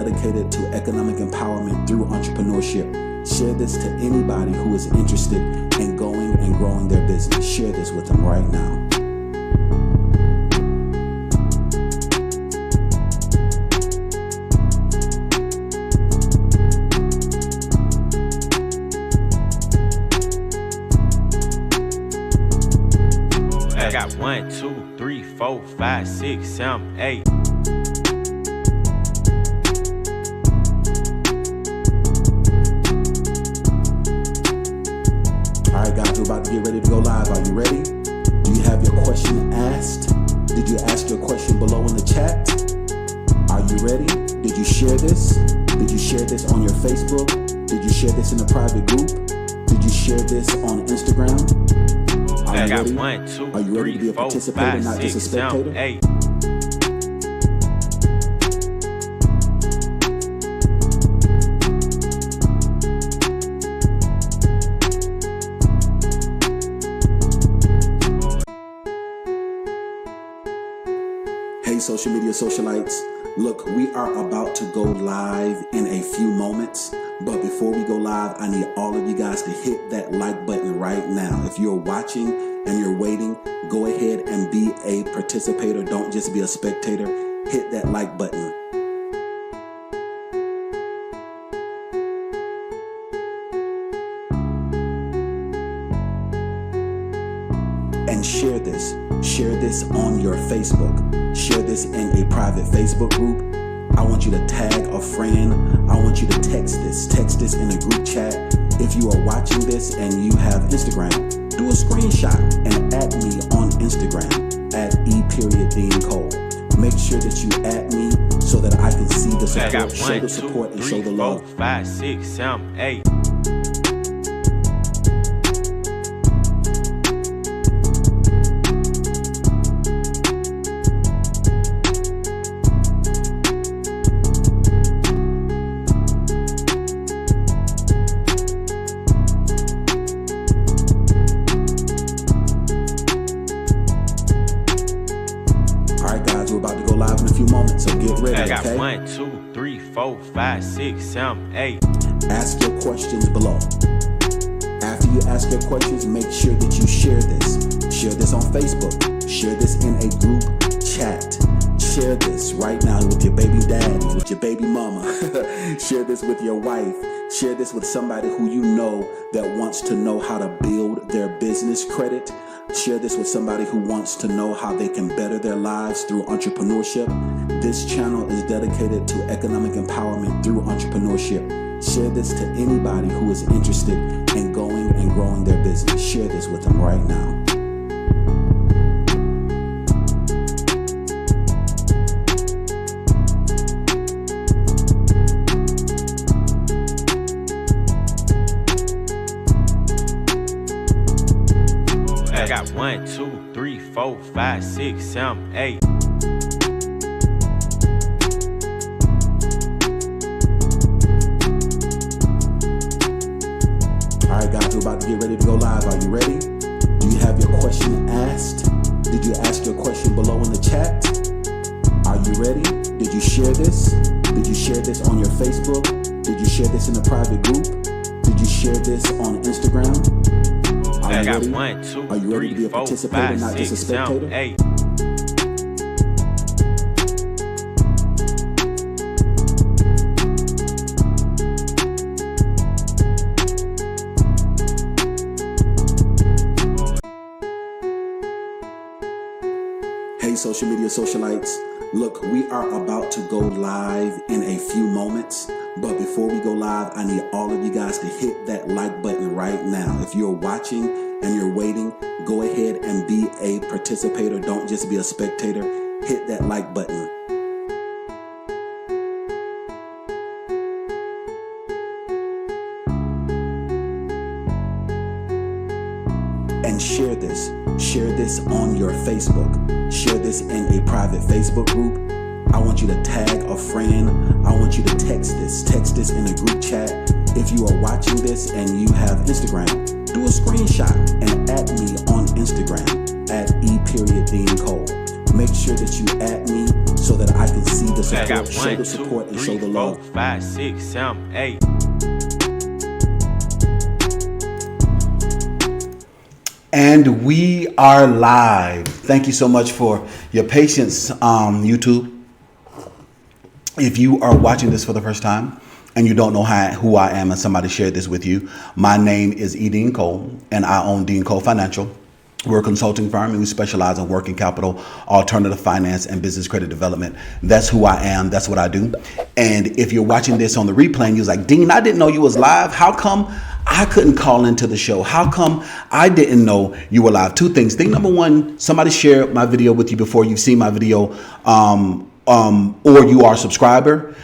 dedicated to economic empowerment through entrepreneurship. Share this to anybody who is interested in going and growing their business. Share this with them right now. I got 1, 2, 3, 4, 5, 6, 7, 8. Alright guys, we're about to get ready to go live. Are you ready? Do you have your question asked? Did you ask your question below in the chat? Are you ready? Did you share this? Did you share this on your Facebook? Did you share this in a private group? Did you share this on Instagram? I got 1, 2, Are you ready to be a participator, not just a spectator? 8. Hey social media socialites, look, we are about to go live in a few moments, but before we go live, I need all of you guys to hit that like button right now. If you're watching and you're waiting, go ahead and be a participator. Don't just be a spectator. Hit that like button. And share this. Share this on your Facebook. Share this in a private Facebook group. I want you to tag a friend. I want you to text this. Text this in a group chat. If you are watching this and you have Instagram, do a screenshot and add me on Instagram at E.DeanCole. Make sure that you add me so that I can see the support, show the support, and show the love. 4, 5, 6, 7, 8. We're about to go live in a few moments, so get ready, I got okay? 1, 2, 3, 4, 5, 6, 7, 8. Ask your questions below. After you ask your questions, make sure that you share this. Share this on Facebook. Share this in a group chat. Share this right now with your baby daddy, with your baby mama. Share this with your wife. Share this with somebody who you know that wants to know how to build their business credit. Share this with somebody who wants to know how they can better their lives through entrepreneurship. This channel is dedicated to economic empowerment through entrepreneurship. Share this to anybody who is interested in going and growing their business. Share this with them right now. I got 1, 2, 3, 4, 5, 6, 7, 8. Alright guys, we're about to get ready to go live. Are you ready? Do you have your question asked? Did you ask your question below in the chat? Are you ready? Did you share this? Did you share this on your Facebook? Did you share this in a private group? Did you share this on Instagram? I got 1, 2, Are you ready to be 3, a 4, participator, 5, not just a 6, 7, spectator? 8. Hey social media socialites, look, we are about to go live in a few moments, but before we go live, I need all of you guys to hit that like button right now. If you're watching and you're waiting, go ahead and be a participator. Don't just be a spectator. Hit that like button. And share this. Share this on your Facebook. Share this in a private Facebook group. I want you to tag a friend. I want you to text this. Text this in a group chat. If you are watching this and you have Instagram, do a screenshot and add me on Instagram at E.DeanCole. Make sure that you add me so that I can see the I got support, show 1, the 2, support, and show 3, the 4, love. 5, 6, 7, 8. And we are live. Thank you so much for your patience, YouTube. If you are watching this for the first time and you don't know who I am and somebody shared this with you, my name is E.DeanCole and I own E.DeanCole Financial. We're a consulting firm and we specialize in working capital, alternative finance, and business credit development. That's who I am. That's what I do. And if you're watching this on the replay and you're like, Dean, I didn't know you was live. How come I couldn't call into the show? How come I didn't know you were live? Two things. Thing number one, somebody shared my video with you before you've seen my video, or you are a subscriber.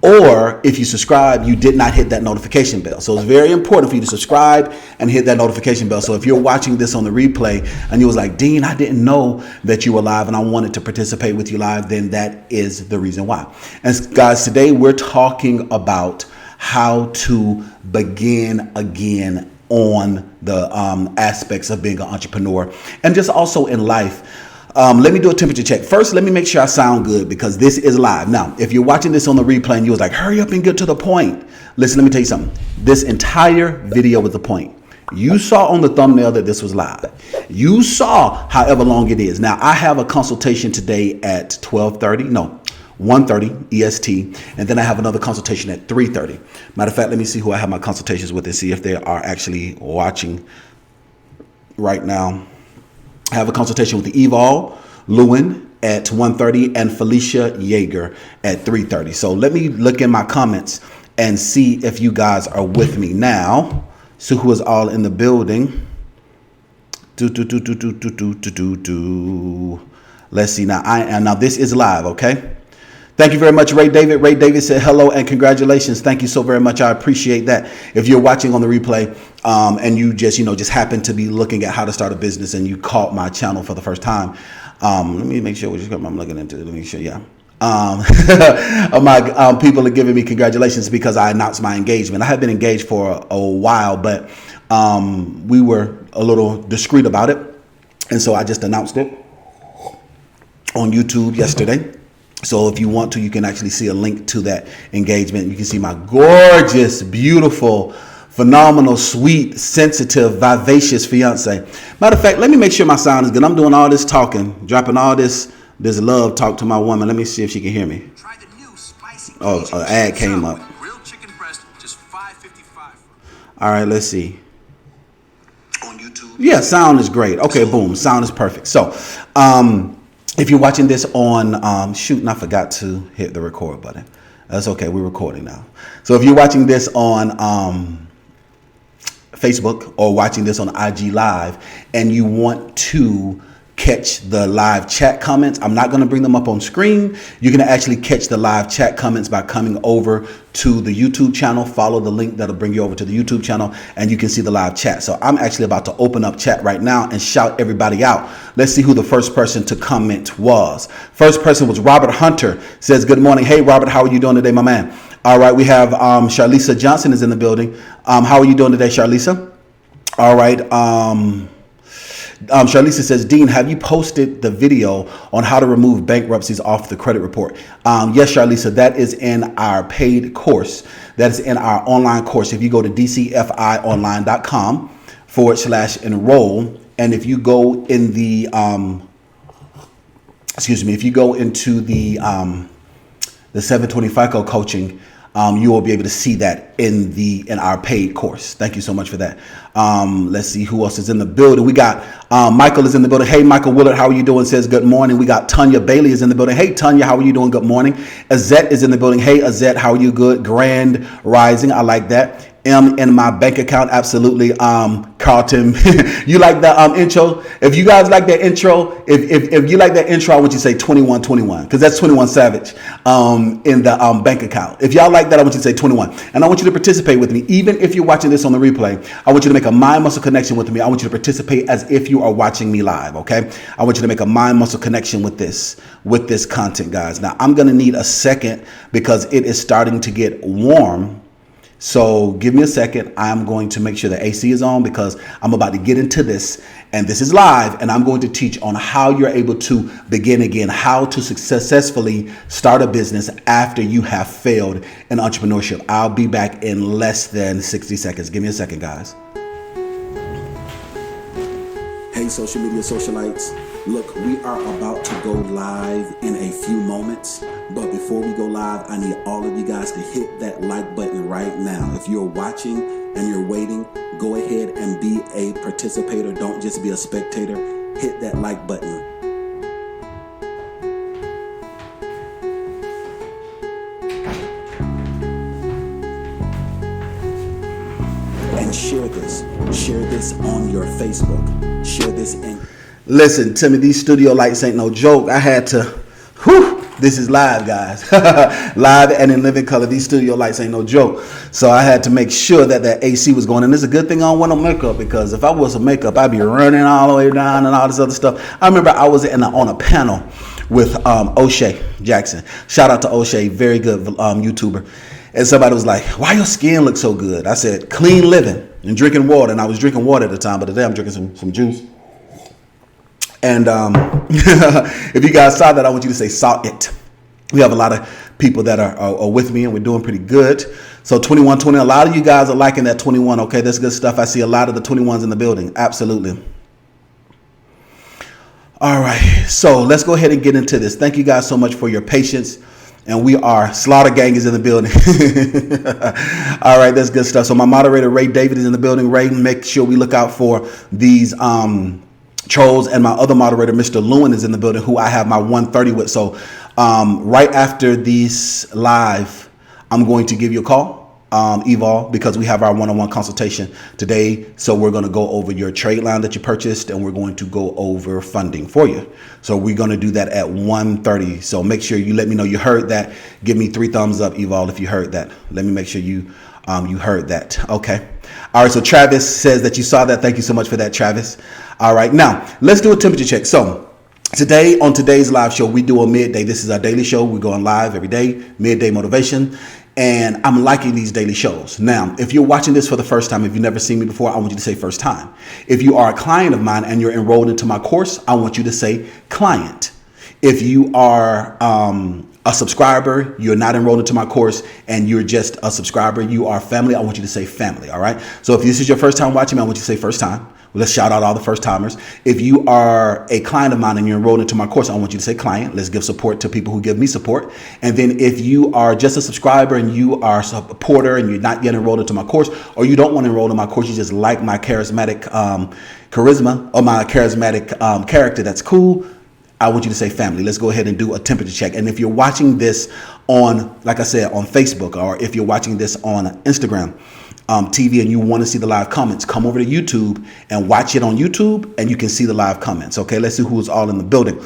Or if you subscribe, you did not hit that notification bell. So it's very important for you to subscribe and hit that notification bell. So if you're watching this on the replay and you was like, Dean, I didn't know that you were live and I wanted to participate with you live, then that is the reason why. And guys, today we're talking about how to begin again on the aspects of being an entrepreneur and just also in life. Let me do a temperature check. First, let me make sure I sound good because this is live. Now, if you're watching this on the replay and you was like, hurry up and get to the point. Listen, let me tell you something. This entire video was the point. You saw on the thumbnail that this was live. You saw however long it is. Now, I have a consultation today at 1:30 EST, and then I have another consultation at 3:30. Matter of fact, let me see who I have my consultations with and see if they are actually watching right now. I have a consultation with the Enroll, Lewin at 1:30 and Felicia Yeager at 3:30. So let me look in my comments and see if you guys are with me now. So who is all in the building? Let's see now. Now this is live, okay? Thank you very much, Ray David. Ray David said hello and congratulations. Thank you so very much. I appreciate that. If you're watching on the replay and you just happen to be looking at how to start a business and you caught my channel for the first time, let me make sure I'm looking into it. Let me make sure, yeah. My people are giving me congratulations because I announced my engagement. I have been engaged for a while, but we were a little discreet about it. And so I just announced it on YouTube yesterday. So if you want to, you can actually see a link to that engagement. You can see my gorgeous, beautiful, phenomenal, sweet, sensitive, vivacious fiance. Matter of fact, let me make sure my sound is good. I'm doing all this talking, dropping all this love talk to my woman. Let me see if she can hear me. Try the new spicy an ad came up. Grilled chicken breast, just $5.55. All right, let's see. On YouTube. Yeah, sound is great. Okay, boom, sound is perfect. So, if you're watching this on, I forgot to hit the record button. That's okay. We're recording now. So if you're watching this on Facebook or watching this on IG Live and you want to catch the live chat comments, I'm not going to bring them up on screen. You can actually catch the live chat comments by coming over to the YouTube channel. Follow the link that'll bring you over to the YouTube channel and you can see the live chat. So I'm actually about to open up chat right now and shout everybody out. Let's see who the first person to comment was. First person was Robert Hunter. Says, good morning. Hey, Robert, how are you doing today, my man? All right, we have Charlisa Johnson is in the building. How are you doing today, Charlisa? All right. Charlisa says, Dean, have you posted the video on how to remove bankruptcies off the credit report? Yes, Charlisa, that is in our paid course. That is in our online course. If you go to DCFIOnline.com/enroll, and if you go in the, if you go into the 720 FICO coaching, you will be able to see that in our paid course. Thank you so much for that. Let's see who else is in the building. We got Michael is in the building. Hey, Michael Willard, how are you doing? Says good morning. We got Tanya Bailey is in the building. Hey, Tanya, how are you doing? Good morning. Azette is in the building. Hey, Azette, how are you? Good. Grand Rising. I like that. M in my bank account. Absolutely. Carlton, you like the intro? If you guys like that intro, if you like that intro, I want you to say 2121 because that's 21 Savage in the bank account. If y'all like that, I want you to say 21. And I want you to participate with me. Even if you're watching this on the replay, I want you to make a mind muscle connection with me. I want you to participate as if you are watching me live. Okay. I want you to make a mind muscle connection with this content, guys. Now I'm going to need a second because it is starting to get warm So give me a second. I'm going to make sure the AC is on because I'm about to get into this, and this is live, and I'm going to teach on how you're able to begin again, how to successfully start a business after you have failed in entrepreneurship. I'll be back in less than 60 seconds. Give me a second, guys. Hey, social media socialites. Look, we are about to go live in a few moments. But before we go live, I need all of you guys to hit that like button right now. If you're watching and you're waiting, go ahead and be a participator. Don't just be a spectator. Hit that like button. And share this. Share this on your Facebook. Share this in... Listen to me, these studio lights ain't no joke. I had to, this is live, guys. Live and in living color. These studio lights ain't no joke. So I had to make sure that that AC was going. And it's a good thing I don't want no makeup, because if I was a makeup, I'd be running all the way down and all this other stuff. I remember I was on a panel with O'Shea Jackson. Shout out to O'Shea, very good YouTuber. And somebody was like, why your skin look so good? I said, clean living and drinking water. And I was drinking water at the time, but today I'm drinking some juice. And if you guys saw that, I want you to say, saw it. We have a lot of people that are with me, and we're doing pretty good. So 2120, a lot of you guys are liking that 21. Okay, that's good stuff. I see a lot of the 21s in the building. Absolutely. All right, so let's go ahead and get into this. Thank you guys so much for your patience. And we are, Slaughter Gang is in the building. All right, that's good stuff. So my moderator, Ray David, is in the building. Ray, make sure we look out for these trolls, and my other moderator, Mr. Lewin, is in the building, who I have my 130 with. So right after these live, I'm going to give you a call, Evol, because we have our one-on-one consultation today. So we're going to go over your trade line that you purchased, and we're going to go over funding for you. So we're going to do that at 1:30. So make sure you let me know you heard that. Give me 3 thumbs up, Evol, if you heard that. Let me make sure you heard that. Okay. All right. So Travis says that you saw that. Thank you so much for that, Travis. All right. Now let's do a temperature check. So today, on today's live show, we do a midday. This is our daily show. We're going live every day, midday motivation. And I'm liking these daily shows. Now, if you're watching this for the first time, if you've never seen me before, I want you to say first time. If you are a client of mine and you're enrolled into my course, I want you to say client. If you are a subscriber, you're not enrolled into my course, and you're just a subscriber, you are family, I want you to say family. All right. So if this is your first time watching me, I want you to say first time. Let's shout out all the first timers. If you are a client of mine and you're enrolled into my course, I want you to say client. Let's give support to people who give me support. And then if you are just a subscriber and you are a supporter and you're not yet enrolled into my course, or you don't want to enroll in my course, you just like my charismatic charisma or my charismatic character, that's cool. I want you to say family. Let's go ahead and do a temperature check. And if you're watching this on, like I said, on Facebook, or if you're watching this on Instagram TV and you want to see the live comments, come over to YouTube and watch it on YouTube, and you can see the live comments. Okay, let's see who's all in the building.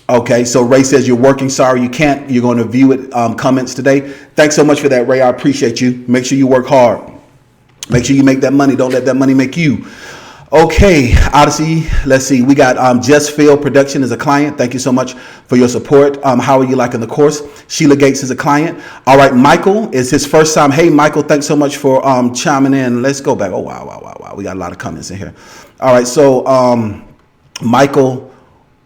Okay, so Ray says you're working. Sorry, you can't. You're going to view it comments today. Thanks so much for that, Ray. I appreciate you. Make sure you work hard. Make sure you make that money. Don't let that money make you. Okay, Odyssey, let's see. We got Just Phil Production as a client. Thank you so much for your support. How are you liking the course? Sheila Gates is a client. All right, Michael is his first time. Hey, Michael, thanks so much for chiming in. Let's go back. Oh, wow. We got a lot of comments in here. All right, so Michael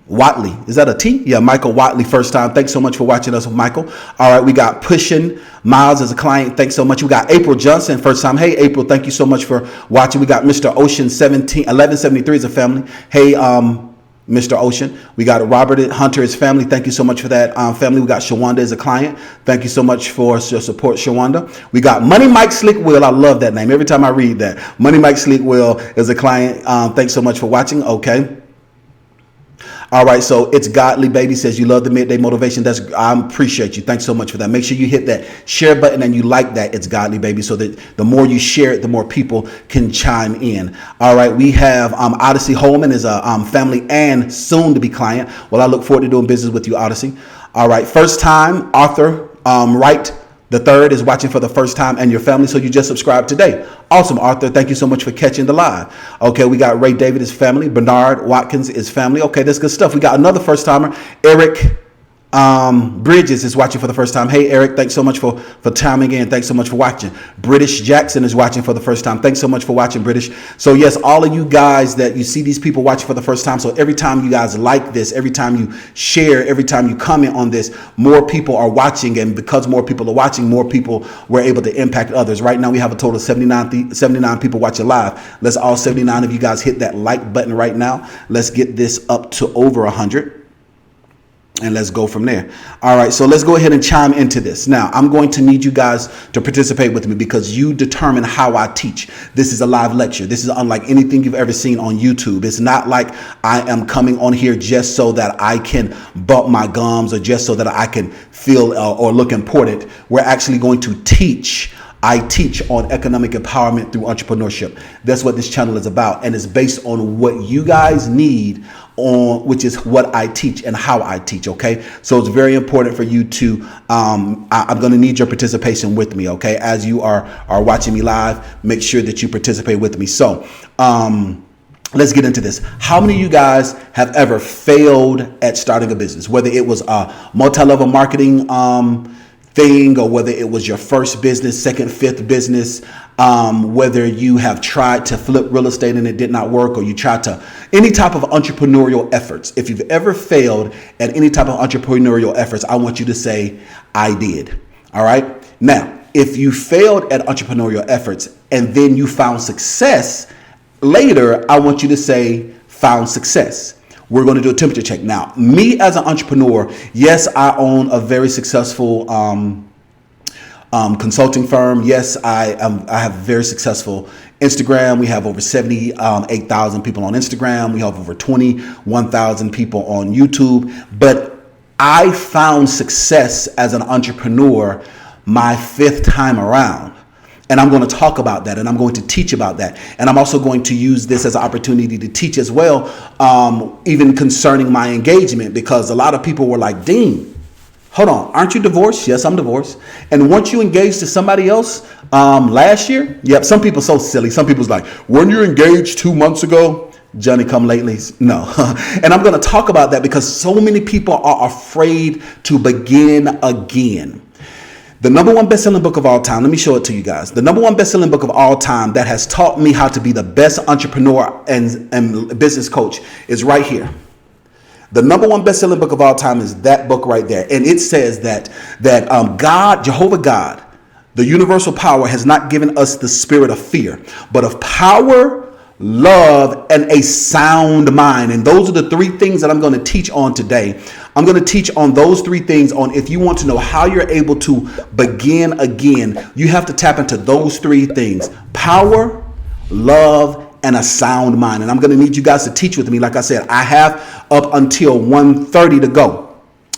Watley. Is that a T? Yeah, Michael Watley, first time. Thanks so much for watching us, Michael. All right, we got Pushing Miles as a client. Thanks so much. We got April Johnson, first time. Hey, April, thank you so much for watching. We got Mr. Ocean 1173 as a family. Hey, Mr. Ocean. We got Robert Hunter as family. Thank you so much for that family. We got Shawanda as a client. Thank you so much for your support, Shawanda. We got Money Mike Slick Will. I love that name. Every time I read that. Money Mike Slick Will is a client. Thanks so much for watching. Okay. All right, so it's Godly Baby says you love the midday motivation. I appreciate you. Thanks so much for that. Make sure you hit that share button and you like that. It's Godly Baby, so that the more you share it, the more people can chime in. All right, we have Odyssey Holman is a family and soon to be client. Well, I look forward to doing business with you, Odyssey. All right, first time Arthur Wright the third is watching for the first time, and your family, so you just subscribed today. Awesome, Arthur. Thank you so much for catching the live. Okay, we got Ray David is family. Bernard Watkins is family. Okay, that's good stuff. We got another first timer, Eric Bridges is watching for the first time. Hey, Eric, thanks so much for timing in. Thanks so much for watching. British Jackson is watching for the first time. Thanks so much for watching, British. So yes, all of you guys that you see these people watching for the first time. So every time you guys like this, every time you share, every time you comment on this, more people are watching. And because more people are watching, more people were able to impact others. Right now, we have a total of 79 people watching live. Let's all 79 of you guys hit that like button right now. Let's get this up to over 100. And let's go from there. All right, so let's go ahead and chime into this. Now, I'm going to need you guys to participate with me because you determine how I teach. This is a live lecture. This is unlike anything you've ever seen on YouTube. It's not like I am coming on here just so that I can bump my gums or just so that I can feel or look important. We're actually going to teach. I teach on economic empowerment through entrepreneurship. That's what this channel is about. And it's based on what you guys need on, which is what I teach and how I teach. Okay. So it's very important for you to, I'm going to need your participation with me. Okay. As you are watching me live, make sure that you participate with me. So, let's get into this. How many of you guys have ever failed at starting a business, whether it was a multi-level marketing, thing, or whether it was your first business, second, fifth business, whether you have tried to flip real estate and it did not work, or you tried to any type of entrepreneurial efforts. If you've ever failed at any type of entrepreneurial efforts, I want you to say, I did. All right. Now, if you failed at entrepreneurial efforts and then you found success later, I want you to say, found success. We're going to do a temperature check. Now, me as an entrepreneur, yes, I own a very successful consulting firm. Yes, I have very successful Instagram. We have over 78,000 people on Instagram. We have over 21,000 people on YouTube. But I found success as an entrepreneur my fifth time around. And I'm going to talk about that, and I'm going to teach about that. And I'm also going to use this as an opportunity to teach as well, even concerning my engagement, because a lot of people were like, Dean, hold on, aren't you divorced? Yes, I'm divorced. And weren't you engaged to somebody else last year? Yep, some people so silly. Some people's like, weren't you engaged 2 months ago? Johnny come lately? No. And I'm going to talk about that because so many people are afraid to begin again. The number one best-selling book of all time, let me show it to you guys. The number one best-selling book of all time that has taught me how to be the best entrepreneur and business coach is right here. The number one best-selling book of all time is that book right there. And it says that God, Jehovah God, the universal power, has not given us the spirit of fear, but of power, love, and a sound mind. And those are the three things that I'm going to teach on today. I'm going to teach on those three things. On if you want to know how you're able to begin again, you have to tap into those three things: power, love, and a sound mind. And I'm going to need you guys to teach with me. Like I said, I have up until 1:30 to go.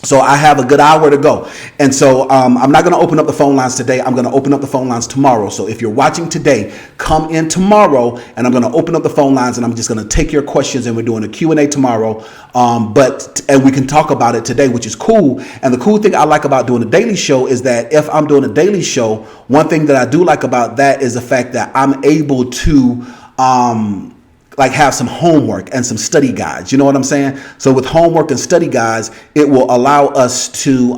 So I have a good hour to go. And so I'm not going to open up the phone lines today. I'm going to open up the phone lines tomorrow. So if you're watching today, come in tomorrow and I'm going to open up the phone lines and I'm just going to take your questions, and we're doing a Q&A tomorrow. And we can talk about it today, which is cool. And the cool thing I like about doing a daily show is that if I'm doing a daily show, one thing that I do like about that is the fact that I'm able to like have some homework and some study guides. You know what I'm saying? So with homework and study guides, it will allow us to,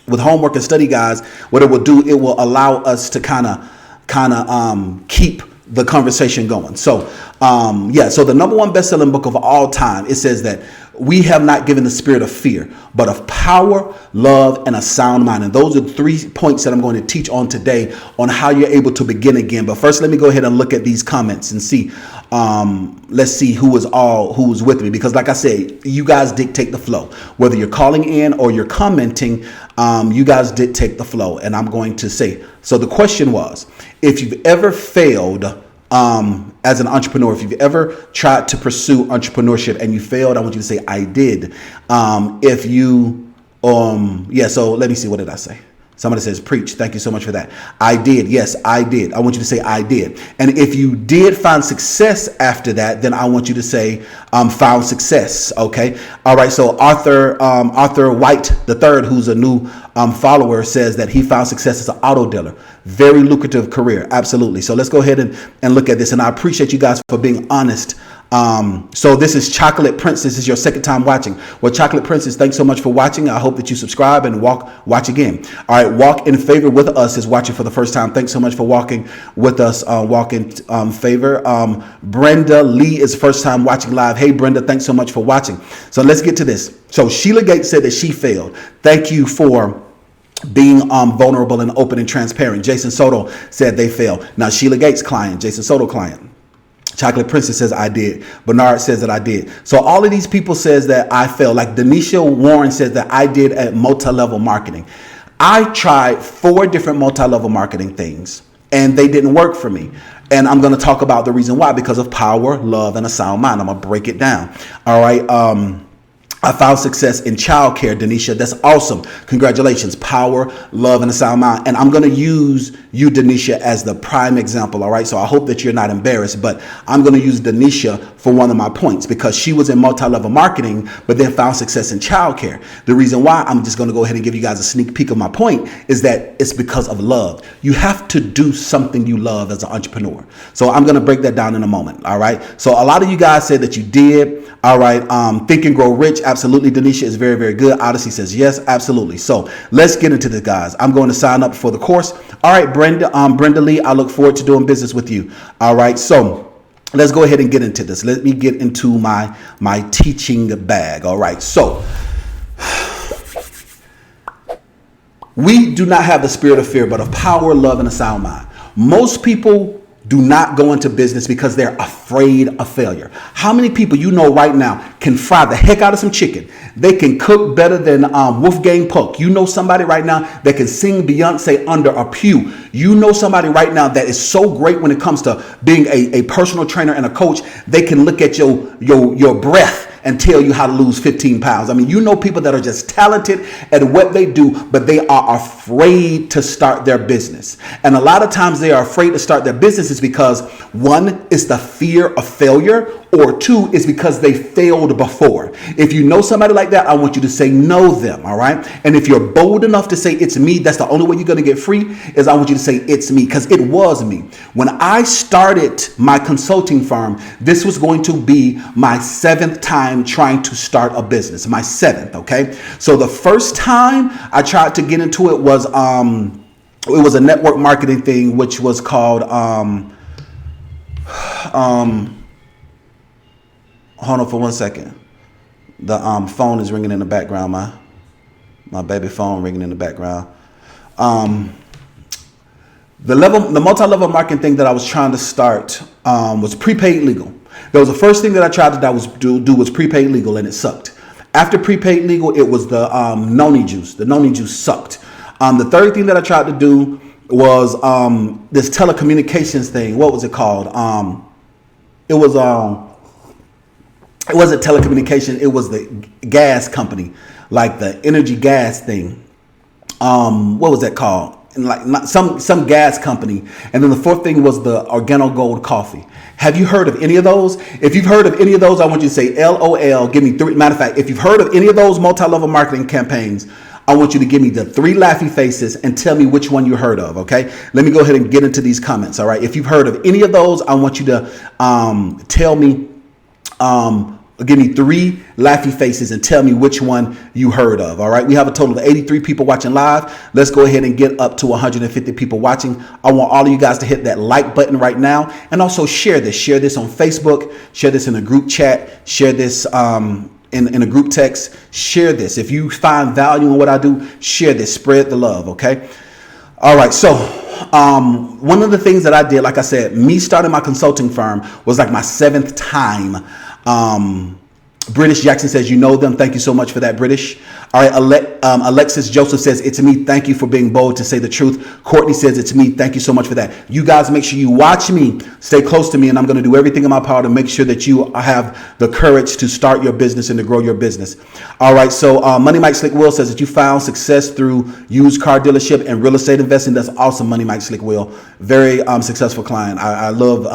with homework and study guides, what it will do, it will allow us to kind of keep the conversation going. So, so the number one best-selling book of all time, it says that we have not given the spirit of fear, but of power, love, and a sound mind. And those are the 3 points that I'm going to teach on today on how you're able to begin again. But first, let me go ahead and look at these comments and see. Let's see who was with me, because like I said, you guys dictate the flow. Whether you're calling in or you're commenting, you guys dictate the flow. And I'm going to say, so the question was, if you've ever failed as an entrepreneur, if you've ever tried to pursue entrepreneurship and you failed, I want you to say, I did. So let me see, what did I say? Somebody says, preach. Thank you so much for that. I did. Yes, I did. I want you to say, I did. And if you did find success after that, then I want you to say, found success. Okay. All right. So Arthur White III, who's a new follower, says that he found success as an auto dealer. Very lucrative career. Absolutely. So let's go ahead and look at this. And I appreciate you guys for being honest So this is Chocolate Princess. This is your second time watching. Well, Chocolate Princess, thanks so much for watching. I hope that you subscribe and watch again. All right, Walk in Favor with Us is watching for the first time. Thanks so much for walking with us. Walk in Favor. Brenda Lee is first time watching live. Hey, Brenda, thanks so much for watching. So let's get to this. So Sheila Gates said that she failed. Thank you for being vulnerable and open and transparent. Jason Soto said they failed. Now, Sheila Gates client, Jason Soto client. Chocolate Princess says I did. Bernard says that I did. So all of these people says that I failed. Like Denisha Warren says that I did at multi-level marketing. I tried 4 different multi-level marketing things and they didn't work for me. And I'm going to talk about the reason why, because of power, love, and a sound mind. I'm going to break it down. All right. I found success in childcare, Denisha. That's awesome. Congratulations. Power, love, and a sound mind. And I'm going to use you, Denisha, as the prime example. All right. So I hope that you're not embarrassed, but I'm going to use Denisha for one of my points because she was in multi-level marketing, but then found success in childcare. The reason why I'm just going to go ahead and give you guys a sneak peek of my point is that it's because of love. You have to do something you love as an entrepreneur. So I'm going to break that down in a moment. All right. So a lot of you guys said that you did. All right. Think and Grow Rich. Absolutely. Denisha is very, very good. Odyssey says yes, absolutely. So let's get into this, guys. I'm going to sign up for the course. All right, Brenda Lee, I look forward to doing business with you. All right. So let's go ahead and get into this. Let me get into my teaching bag. All right. So we do not have the spirit of fear, but of power, love, and a sound mind. Most people do not go into business because they're afraid of failure. How many people you know right now can fry the heck out of some chicken? They can cook better than Wolfgang Puck. You know somebody right now that can sing Beyonce under a pew. You know somebody right now that is so great when it comes to being a personal trainer and a coach. They can look at your breath and tell you how to lose 15 pounds. I mean, you know people that are just talented at what they do, but they are afraid to start their business. And a lot of times they are afraid to start their businesses because 1 is the fear of failure, or 2 is because they failed before. If you know somebody like that, I want you to say know them, all right? And if you're bold enough to say it's me, that's the only way you're going to get free, is I want you to say it's me, because it was me. When I started my consulting firm, this was going to be my 7th time trying to start a business, my 7th. Okay. So the first time I tried to get into it was a network marketing thing, which was called hold on for 1 second. The phone is ringing in the background. My baby phone ringing in the background. The multi-level marketing thing that I was trying to start was prepaid legal. That was the first thing that I tried to do was prepaid legal, and it sucked. After prepaid legal, it was the noni juice. The noni juice sucked. The third thing that I tried to do was this telecommunications thing. What was it called? It wasn't telecommunication. It was the gas company, like the energy gas thing. What was that called? And like some gas company. And then the 4th thing was the Organo Gold coffee. Have you heard of any of those? If you've heard of any of those, I want you to say LOL. Give me 3. Matter of fact, if you've heard of any of those multi-level marketing campaigns, I want you to give me the 3 laughy faces and tell me which one you heard of. Okay. Let me go ahead and get into these comments. All right. If you've heard of any of those, I want you to tell me. Give me 3 laughy faces and tell me which one you heard of. All right. We have a total of 83 people watching live. Let's go ahead and get up to 150 people watching. I want all of you guys to hit that like button right now, and also share this. Share this on Facebook. Share this in a group chat. Share this in a group text. Share this. If you find value in what I do, share this. Spread the love. Okay. All right. So one of the things that I did, like I said, me starting my consulting firm was like my 7th time. British Jackson says, you know them. Thank you so much for that, British. All right. Alexis Joseph says, it's me. Thank you for being bold to say the truth. Courtney says, it's me. Thank you so much for that. You guys make sure you watch me, stay close to me, and I'm going to do everything in my power to make sure that you have the courage to start your business and to grow your business. All right. So Money Mike Slick Will says that you found success through used car dealership and real estate investing. That's awesome, Money Mike Slick Will. Very successful client. I love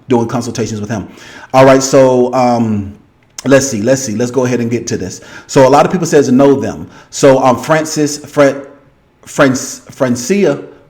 doing consultations with him. All right. So let's see. Let's go ahead and get to this. So a lot of people says know them. So Francia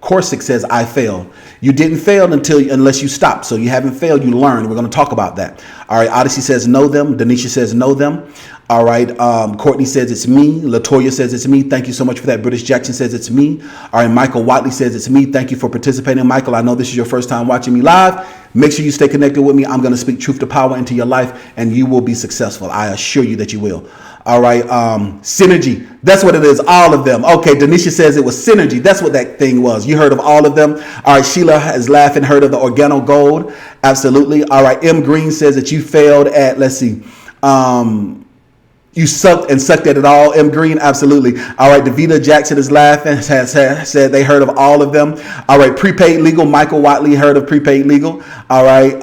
Corsic says, I failed. You didn't fail unless you stopped. So you haven't failed, you learned. We're going to talk about that. All right. Odyssey says, know them. Denisha says, know them. All right. Courtney says, it's me. Latoya says, it's me. Thank you so much for that. British Jackson says, it's me. All right. Michael Watley says, it's me. Thank you for participating. Michael, I know this is your first time watching me live. Make sure you stay connected with me. I'm going to speak truth to power into your life, and you will be successful. I assure you that you will. All right. Synergy. That's what it is. All of them. Okay. Denisha says it was synergy. That's what that thing was. You heard of all of them. All right. Sheila is laughing. Heard of the organo gold. Absolutely. All right. M Green says that you failed at, let's see. You sucked at it all, M Green. Absolutely. All right. Davita Jackson is laughing. Has said they heard of all of them. All right. Prepaid legal. Michael Watley heard of prepaid legal. All right.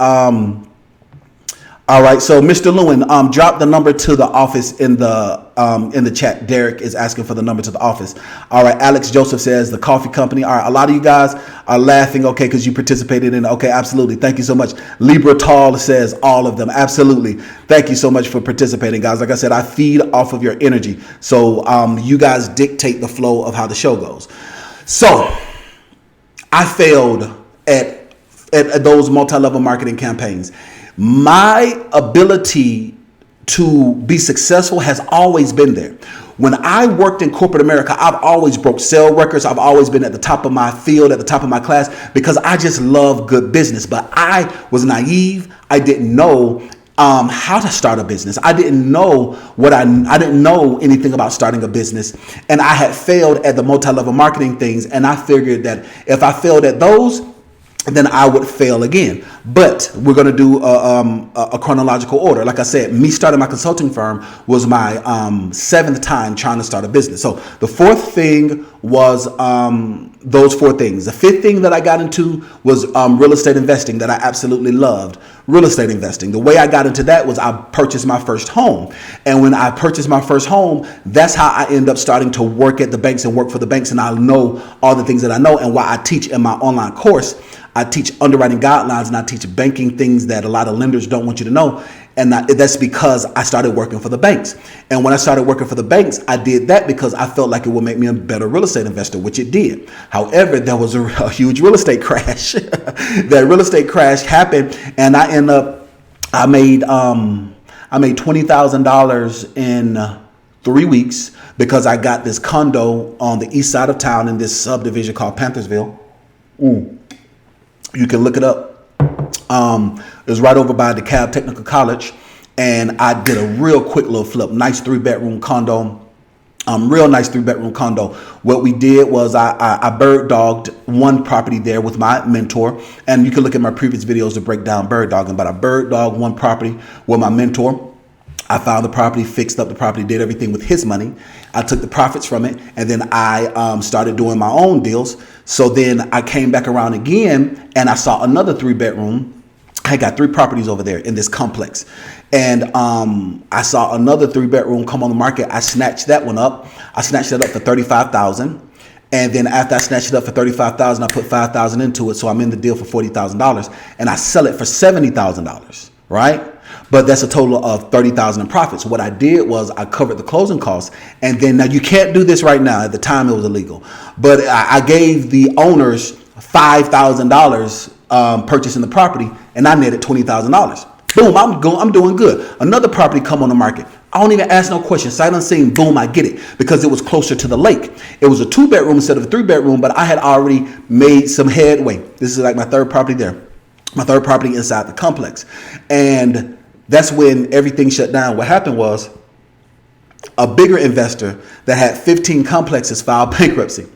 All right, so Mr. Lewin, drop the number to the office in the chat. Derek is asking for the number to the office. All right, Alex Joseph says the coffee company. All right, a lot of you guys are laughing, okay, because you participated in it. Okay, absolutely. Thank you so much. Libra Tall says all of them. Absolutely. Thank you so much for participating, guys. Like I said, I feed off of your energy. So you guys dictate the flow of how the show goes. So I failed at those multi-level marketing campaigns. My ability to be successful has always been there. When I worked in corporate America, I've always broke sale records. I've always been at the top of my field, at the top of my class, because I just love good business. But I was naive. I didn't know how to start a business. I didn't know I didn't know anything about starting a business. And I had failed at the multi-level marketing things. And I figured that if I failed at those, then I would fail again. But we're going to do a chronological order. Like I said, me starting my consulting firm was my seventh time trying to start a business. So the fourth thing was those four things. The fifth thing that I got into was real estate investing that I absolutely loved. Real estate investing. The way I got into that was I purchased my first home. And when I purchased my first home, that's how I end up starting to work at the banks and work for the banks. And I know all the things that I know, and why I teach in my online course. I teach underwriting guidelines, and I teach banking things that a lot of lenders don't want you to know. And that's because I started working for the banks. And when I started working for the banks, I did that because I felt like it would make me a better real estate investor, which it did. However, there was a huge real estate crash. That real estate crash happened, and I made $20,000 in 3 weeks because I got this condo on the east side of town in this subdivision called Panthersville. You can look it up. It was right over by DeKalb Technical College, and I did a real quick little flip. Nice 3-bedroom condo. Real nice 3-bedroom condo. What we did was I bird dogged one property there with my mentor, and you can look at my previous videos to break down bird dogging. But I bird dogged one property with my mentor. I found the property, fixed up the property, did everything with his money. I took the profits from it, and then I started doing my own deals. So then I came back around again, and I saw another 3-bedroom. I got 3 properties over there in this complex. And I saw another 3-bedroom come on the market. I snatched that one up. I snatched that up for $35,000. And then after I snatched it up for $35,000, I put $5,000 into it. So I'm in the deal for $40,000, and I sell it for $70,000, right? But that's a total of $30,000 in profits. So what I did was I covered the closing costs. And then, now you can't do this right now. At the time it was illegal. But I gave the owners $5,000 purchasing the property, and I netted $20,000. Boom, I'm doing good. Another property come on the market. I don't even ask no questions. Sight unseen, boom, I get it, because it was closer to the lake. It was a 2-bedroom instead of a 3-bedroom, but I had already made some headway. This is like my third property there. My third property inside the complex. And that's when everything shut down. What happened was a bigger investor that had 15 complexes filed bankruptcy.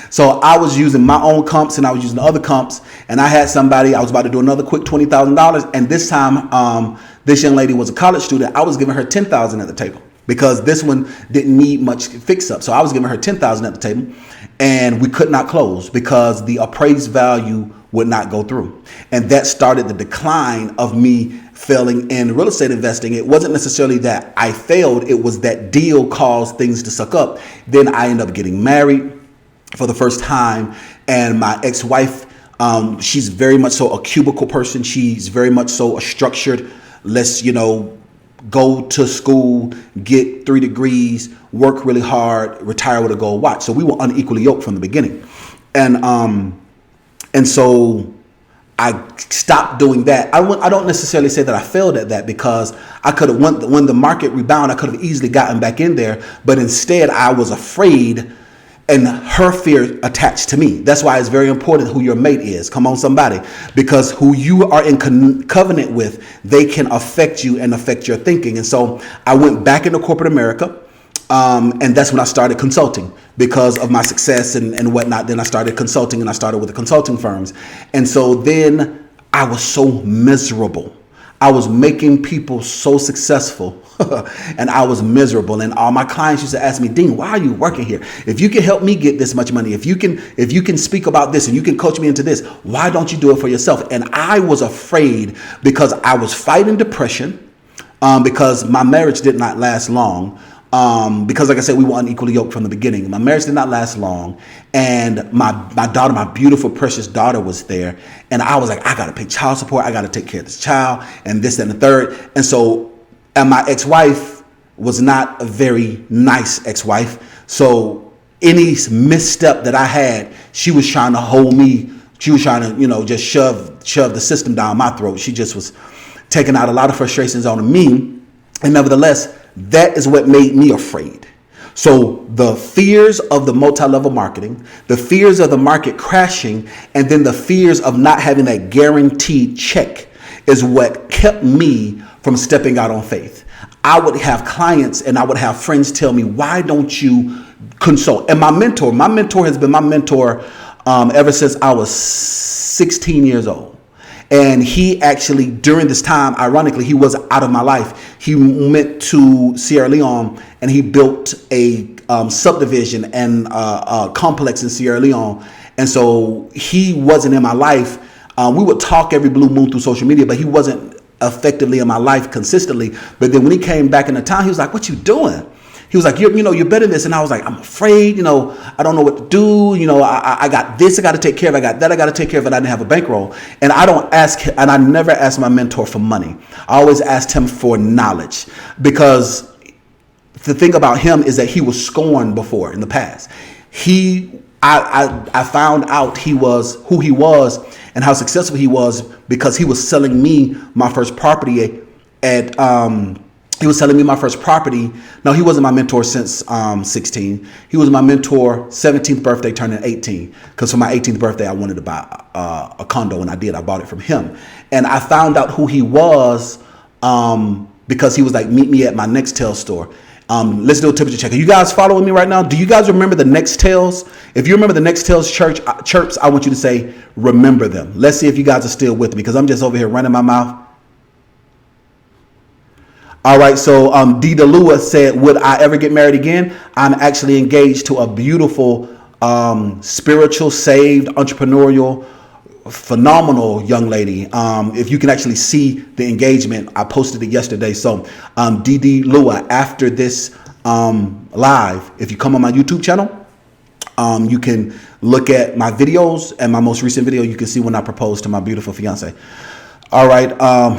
So I was using my own comps, and I was using other comps, and I had somebody, I was about to do another quick $20,000. And this time, this young lady was a college student. I was giving her $10,000 at the table because this one didn't need much fix up. So I was giving her $10,000 at the table, and we could not close because the appraised value would not go through. And that started the decline of me failing in real estate investing. It wasn't necessarily that I failed. It was that deal caused things to suck up. Then I ended up getting married for the first time. And my ex-wife, she's very much so a cubicle person. She's very much so a structured, let's, go to school, get 3 degrees, work really hard, retire with a gold watch. So we were unequally yoked from the beginning. And so I stopped doing that. I don't necessarily say that I failed at that, because I could have, when the market rebounded, I could have easily gotten back in there. But instead, I was afraid, and her fear attached to me. That's why it's very important who your mate is. Come on, somebody. Because who you are in covenant with, they can affect you and affect your thinking. And so I went back into corporate America. And that's when I started consulting because of my success and whatnot. Then I started consulting, and I started with the consulting firms. And so then I was so miserable. I was making people so successful and I was miserable. And all my clients used to ask me, Dean, why are you working here? If you can help me get this much money, if you can speak about this and you can coach me into this, why don't you do it for yourself? And I was afraid because I was fighting depression, because my marriage did not last long. Because like I said, we were unequally yoked from the beginning. My marriage did not last long. And my daughter, my beautiful, precious daughter was there. And I was like, I got to pay child support. I got to take care of this child and this and the third. And my ex-wife was not a very nice ex-wife. So any misstep that I had, she was trying to hold me. She was trying to, just shove the system down my throat. She just was taking out a lot of frustrations on me. And nevertheless, that is what made me afraid. So the fears of the multi-level marketing, the fears of the market crashing, and then the fears of not having that guaranteed check is what kept me from stepping out on faith. I would have clients and I would have friends tell me, why don't you consult? And my mentor has been my mentor ever since I was 16 years old. And he actually, during this time, ironically, he was out of my life. He went to Sierra Leone and he built a subdivision and a complex in Sierra Leone. And so he wasn't in my life. We would talk every blue moon through social media, but he wasn't effectively in my life consistently. But then when he came back into town, he was like, what you doing? He was like, you're better than this. And I was like, I'm afraid, I don't know what to do. I got this I got to take care of. I got that I got to take care of. And I didn't have a bankroll. And I never asked my mentor for money. I always asked him for knowledge, because the thing about him is that he was scorned before in the past. I found out he was who he was and how successful he was because he was selling me my first property He was selling me my first property. No, he wasn't my mentor since 16. He was my mentor 17th birthday turning 18. Because for my 18th birthday, I wanted to buy a condo, and I did. I bought it from him. And I found out who he was because he was like, meet me at my Nextel store. Let's do a temperature check. Are you guys following me right now? Do you guys remember the Nextels? If you remember the Nextels chirps, I want you to say, remember them. Let's see if you guys are still with me, because I'm just over here running my mouth. All right, so D. said, would I ever get married again? I'm actually engaged to a beautiful, spiritual, saved, entrepreneurial, phenomenal young lady. If you can actually see the engagement, I posted it yesterday. So D. Lua, after this live, if you come on my YouTube channel, you can look at my videos, and my most recent video, you can see when I proposed to my beautiful fiance. All right.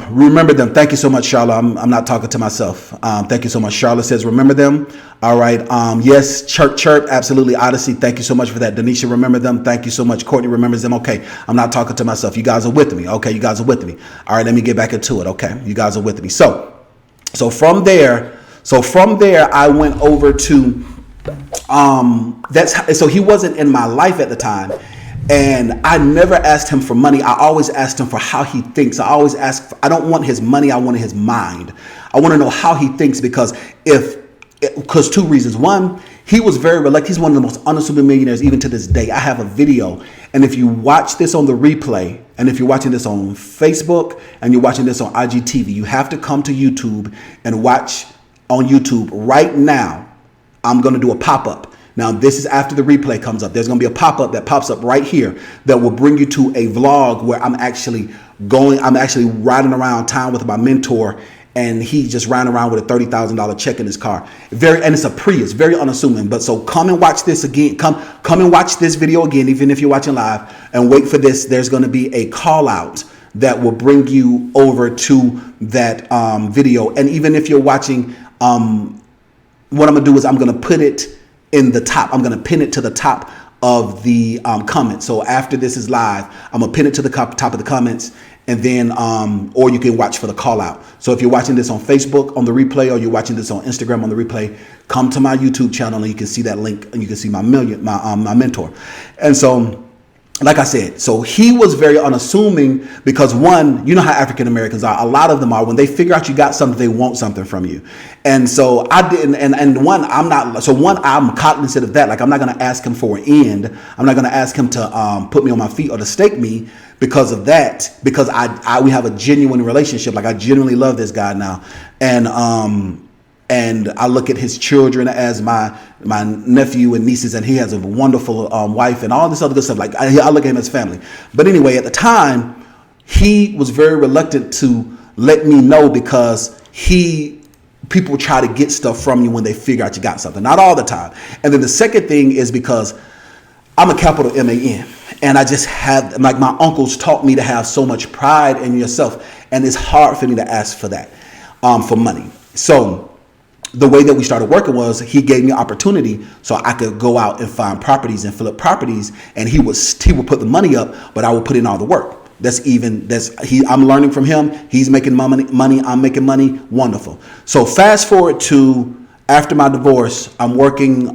Remember them. Thank you so much, Charlotte. I'm not talking to myself. Thank you so much. Charlotte says, remember them. All right. Yes. Chirp. Absolutely. Odyssey. Thank you so much for that. Denisha, remember them. Thank you so much. Courtney remembers them. Okay. I'm not talking to myself. You guys are with me. Okay. You guys are with me. All right. Let me get back into it. Okay. You guys are with me. So from there, I went over to, so he wasn't in my life at the time. And I never asked him for money. I always asked him for how he thinks. I don't want his money. I wanted his mind. I want to know how he thinks, because two reasons. One, he was very reluctant. He's one of the most unassuming millionaires even to this day. I have a video. And if you watch this on the replay, and if you're watching this on Facebook and you're watching this on IGTV, you have to come to YouTube and watch on YouTube right now. I'm going to do a pop-up. Now, this is after the replay comes up. There's going to be a pop-up that pops up right here that will bring you to a vlog where I'm actually riding around town with my mentor, and he just ran around with a $30,000 check in his car. And it's a Prius, very unassuming. But so come and watch this again. Come and watch this video again, even if you're watching live, and wait for this. There's going to be a call out that will bring you over to that video. And even if you're watching, what I'm going to do is I'm going to put it in the top. I'm going to pin it to the top of the comments. So after this is live, I'm gonna pin it to the top of the comments, and then or you can watch for the call out. So if you're watching this on Facebook on the replay, or you're watching this on Instagram on the replay, come to my YouTube channel and you can see that link, and you can see my mentor. And so, like I said, so he was very unassuming, because one, you know how African Americans are. A lot of them are, when they figure out you got something, they want something from you. And so I didn't, and one, I'm not, so one, I'm cognizant of that. Like, I'm not going to ask him for an end. I'm not going to ask him to put me on my feet or to stake me because of that, because we have a genuine relationship. Like, I genuinely love this guy now. And I look at his children as my nephew and nieces, and he has a wonderful wife and all this other good stuff. Like, I look at him as family. But anyway, at the time, he was very reluctant to let me know, because people try to get stuff from you when they figure out you got something. Not all the time. And then the second thing is because I'm a capital MAN, and I just have, like, my uncles taught me to have so much pride in yourself, and it's hard for me to ask for that, for money. So the way that we started working was, he gave me opportunity so I could go out and find properties and flip properties, and he would put the money up, but I would put in all the work. I'm learning from him. He's making money. I'm making money. Wonderful. So fast forward to after my divorce, I'm working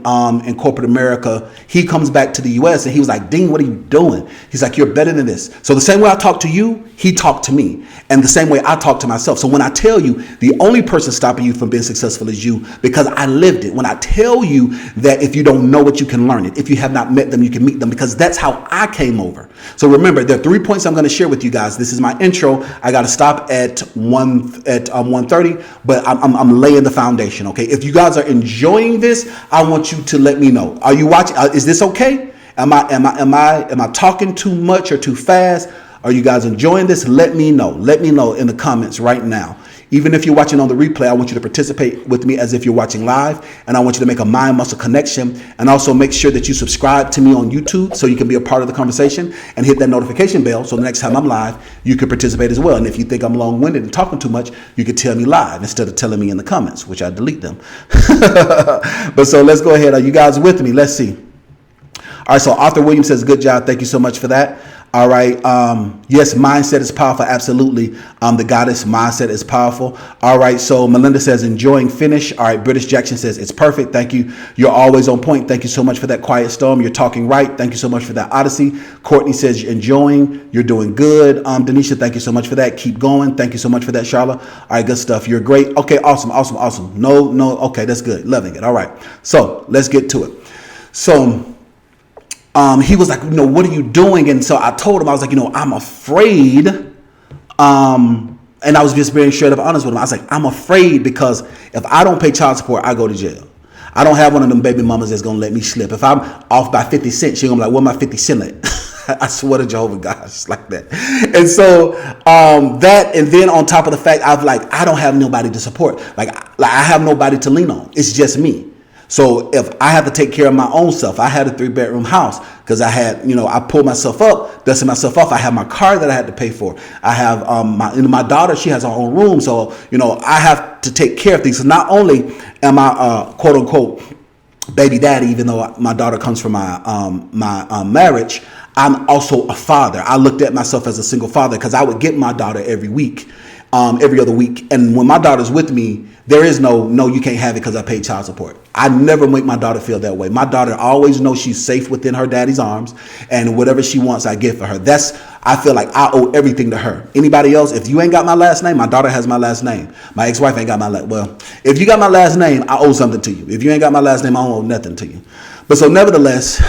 in corporate America. He comes back to the U.S. and he was like, Dean, what are you doing? He's like, you're better than this. So the same way I talk to you, he talked to me. And the same way I talk to myself. So when I tell you, the only person stopping you from being successful is you, because I lived it. When I tell you that if you don't know it, you can learn it. If you have not met them, you can meet them, because that's how I came over. So remember, there are 3 points I'm going to share with you guys. This is my intro. I got to stop at 1:30, but I'm laying the foundation. Okay. If you guys are enjoying this, I want you to let me know. Are you watching? Is this okay? Am I talking too much or too fast? Are you guys enjoying this? Let me know. Let me know in the comments right now. Even if you're watching on the replay, I want you to participate with me as if you're watching live. And I want you to make a mind muscle connection. And also make sure that you subscribe to me on YouTube so you can be a part of the conversation, and hit that notification bell so the next time I'm live, you can participate as well. And if you think I'm long-winded and talking too much, you can tell me live instead of telling me in the comments, which I delete them. But so let's go ahead. Are you guys with me? Let's see. All right. So Arthur Williams says, good job. Thank you so much for that. All right. Yes, mindset is powerful. Absolutely. The goddess mindset is powerful. All right. So Melinda says, enjoying finish. All right. British Jackson says, it's perfect. Thank you. You're always on point. Thank you so much for that. Quiet Storm. You're talking right. Thank you so much for that. Odyssey. Courtney says, you're enjoying. You're doing good. Denisha, thank you so much for that. Keep going. Thank you so much for that, Charlotte. All right. Good stuff. You're great. Okay. Awesome. Awesome. Awesome. No. Okay. That's good. Loving it. All right. So let's get to it. So he was like, what are you doing? And so I told him, I was like, I'm afraid. And I was just being straight up honest with him. I was like, I'm afraid because if I don't pay child support, I go to jail. I don't have one of them baby mamas that's going to let me slip. If I'm off by 50 cents, she's going to be like, where my 50 cent at? I swear to Jehovah God, it's like that. And so that, and then on top of the fact, I don't have nobody to support. Like I have nobody to lean on. It's just me. So if I have to take care of my own self, I had a 3-bedroom house because I had, I pulled myself up, dusted myself off. I have my car that I had to pay for. I have my daughter, she has her own room. So, I have to take care of things. So not only am I quote unquote baby daddy, even though my daughter comes from my marriage, I'm also a father. I looked at myself as a single father because I would get my daughter every week. Every other week. And when my daughter's with me, there is no, you can't have it because I paid child support. I never make my daughter feel that way. My daughter always knows she's safe within her daddy's arms, and whatever she wants, I get for her. I feel like I owe everything to her. Anybody else, if you ain't got my last name, my daughter has my last name. My ex-wife ain't got my well, if you got my last name, I owe something to you. If you ain't got my last name, I don't owe nothing to you. But so nevertheless,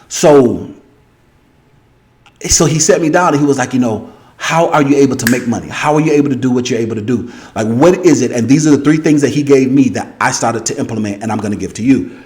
so he sat me down and he was like, how are you able to make money? How are you able to do what you're able to do? Like, what is it? And these are the 3 things that he gave me that I started to implement, and I'm going to give to you.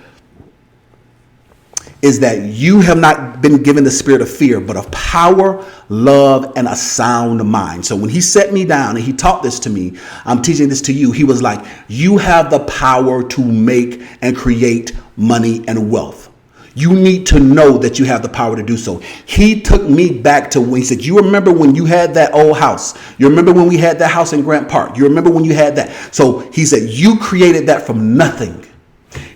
Is that you have not been given the spirit of fear, but of power, love, and a sound mind. So when he set me down and he taught this to me, I'm teaching this to you. He was like, you have the power to make and create money and wealth. You need to know that you have the power to do so. He took me back to when he said, you remember when you had that old house? You remember when we had that house in Grant Park? You remember when you had that? So he said, you created that from nothing.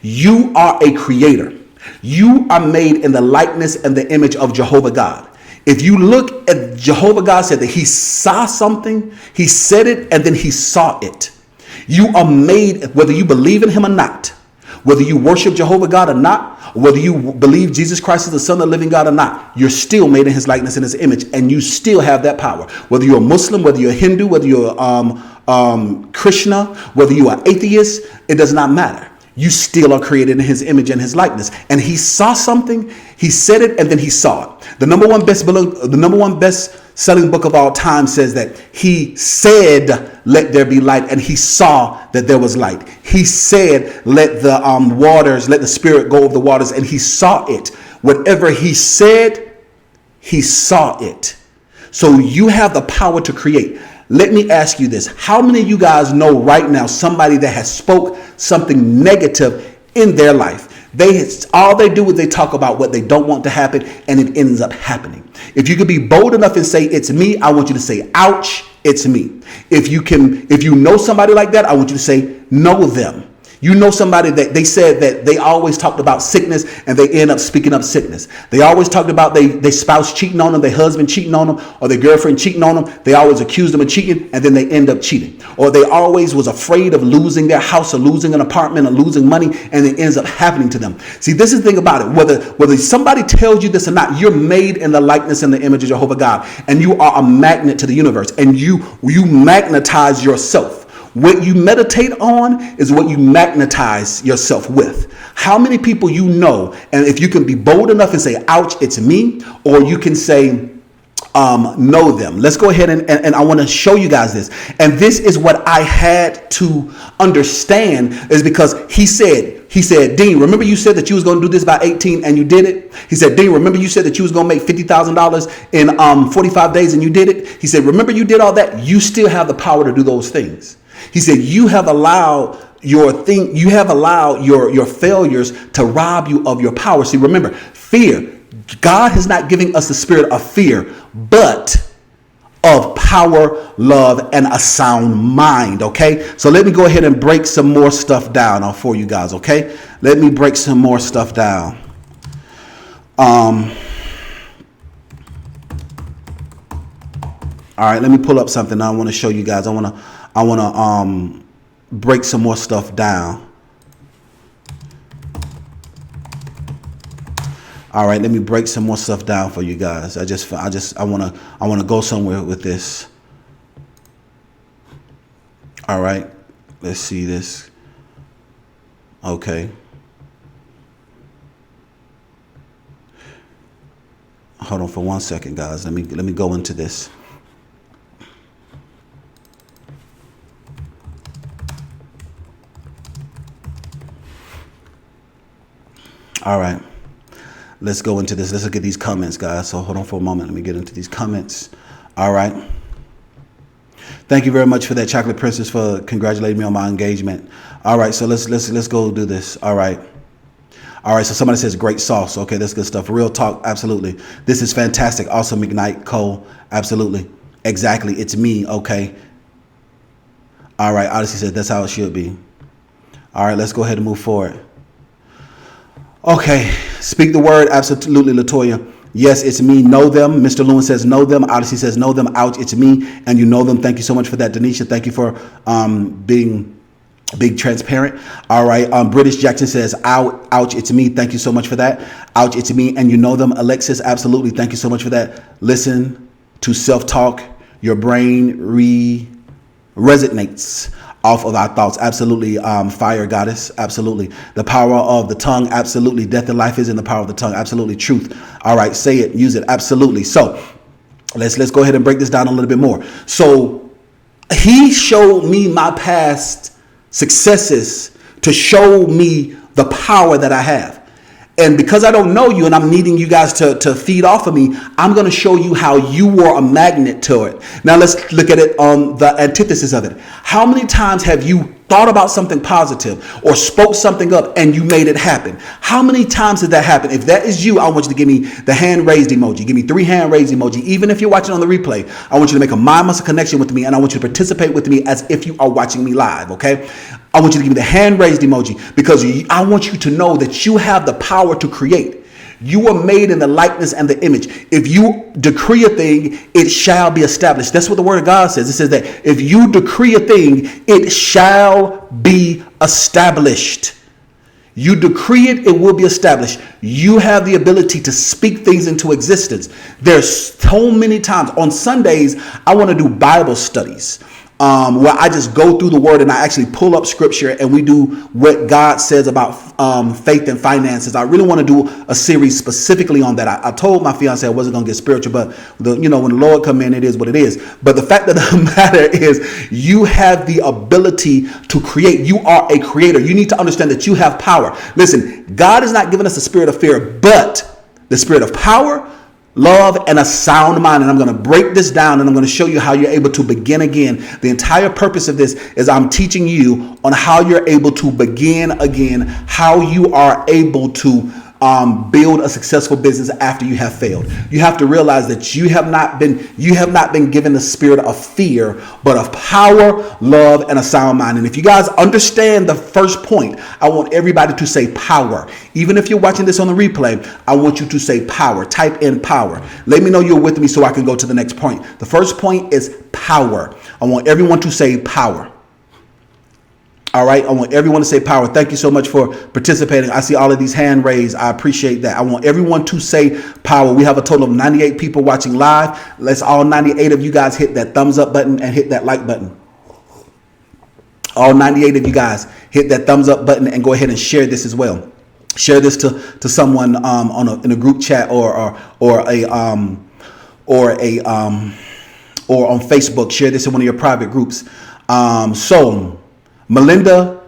You are a creator. You are made in the likeness and the image of Jehovah God. If you look at Jehovah God said that he saw something, he said it, and then he saw it. You are made, whether you believe in him or not, whether you worship Jehovah God or not, whether you believe Jesus Christ is the Son of the living God or not, you're still made in his likeness and his image, and you still have that power. Whether you're a Muslim, whether you're a Hindu, whether you're Krishna, whether you are atheist, it does not matter. You still are created in his image and his likeness. And he saw something, he said it, and then he saw it. The number one best-selling book of all time says that he said, "Let there be light," and he saw that there was light. He said, "Let the waters, let the Spirit go over the waters," and he saw it. Whatever he said, he saw it. So you have the power to create. Let me ask you this. How many of you guys know right now somebody that has spoke something negative in their life? All they do is they talk about what they don't want to happen, and it ends up happening. If you could be bold enough and say, "It's me," I want you to say, "Ouch, it's me." If you know somebody like that, I want you to say, "Know them." You know somebody that they said that they always talked about sickness and they end up speaking up sickness. They always talked about their spouse cheating on them, their husband cheating on them, or their girlfriend cheating on them. They always accused them of cheating, and then they end up cheating. Or they always was afraid of losing their house or losing an apartment or losing money, and it ends up happening to them. See, this is the thing about it. Whether somebody tells you this or not, you're made in the likeness and the image of Jehovah God, and you are a magnet to the universe, and you magnetize yourself. What you meditate on is what you magnetize yourself with. How many people you know, and if you can be bold enough and say, "Ouch, it's me," or you can say, "Know them." Let's go ahead and I want to show you guys this. And this is what I had to understand, is because he said, "Dean, remember you said that you was going to do this by 18 and you did it?" He said, "Dean, remember you said that you was going to make $50,000 in 45 days and you did it?" He said, "Remember you did all that? You still have the power to do those things." He said, you have allowed your failures to rob you of your power. See, remember, fear. God has not given us the spirit of fear, but of power, love, and a sound mind. Okay. So let me go ahead and break some more stuff down for you guys. Okay. Let me break some more stuff down. All right. Let me pull up something I want to show you guys. I want to break some more stuff down. All right, let me break some more stuff down for you guys. I want to go somewhere with this. All right, let's see this. Okay. Hold on for 1 second, guys. Let me go into this. All right, let's go into this. Let's look at these comments, guys. So hold on for a moment. Let me get into these comments. All right. Thank you very much for that, Chocolate Princess, for congratulating me on my engagement. All right, so let's go do this. All right. All right, so somebody says great sauce. Okay, that's good stuff. Real talk, absolutely. This is fantastic. Awesome, E.DeanCole, absolutely. Exactly, it's me. Okay. All right, Odyssey said that's how it should be. All right, let's go ahead and move forward. Okay, speak the word. Absolutely, Latoya. Yes, it's me. Know them. Mr. Lewin says know them. Odyssey says know them. Ouch, it's me. And you know them. Thank you so much for that, Denisha. Thank you for being transparent. All right. British Jackson says ouch, it's me. Thank you so much for that. Ouch, it's me. And you know them. Alexis, absolutely. Thank you so much for that. Listen to self-talk. Your brain resonates off of our thoughts. Absolutely. Fire goddess. Absolutely. The power of the tongue. Absolutely. Death and life is in the power of the tongue. Absolutely. Truth. All right. Say it. Use it. Absolutely. So let's go ahead and break this down a little bit more. So he showed me my past successes to show me the power that I have. And because I don't know you and I'm needing you guys to feed off of me, I'm going to show you how you were a magnet to it. Now let's look at it on the antithesis of it. How many times have you thought about something positive or spoke something up and you made it happen? How many times did that happen? If that is you, I want you to give me the hand raised emoji. Give me 3 hand raised emoji. Even if you're watching on the replay, I want you to make a mind muscle connection with me, and I want you to participate with me as if you are watching me live, okay? I want you to give me the hand raised emoji, because I want you to know that you have the power to create. You were made in the likeness and the image. If you decree a thing, it shall be established. That's what the word of God says. It says that if you decree a thing, it shall be established. You decree it, it will be established. You have the ability to speak things into existence. There's so many times on Sundays, I want to do Bible studies. Where I just go through the word and I actually pull up scripture and we do what God says about faith and finances. I really want to do a series specifically on that. I told my fiance I wasn't going to get spiritual, but when the Lord come in, it is what it is. But the fact of the matter is, you have the ability to create. You are a creator. You need to understand that you have power. Listen, God has not given us a spirit of fear, but the spirit of power, love, and a sound mind. And I'm going to break this down and I'm going to show you how you're able to begin again. The entire purpose of this is I'm teaching you on how you're able to begin again, how you are able to build a successful business after you have failed. You have to realize that you have not been given the spirit of fear, but of power, love, and a sound mind. And if you guys understand the first point, I want everybody to say power. Even if you're watching this on the replay, I want you to say power. Type in power. Let me know you're with me so I can go to the next point. The first point is power. I want everyone to say power. All right. I want everyone to say power. Thank you so much for participating. I see all of these hand raised. I appreciate that. I want everyone to say power. We have a total of 98 people watching live. Let's all 98 of you guys hit that thumbs up button and hit that like button. All 98 of you guys hit that thumbs up button and go ahead and share this as well. Share this to someone in a group chat or on Facebook. Share this in one of your private groups. Melinda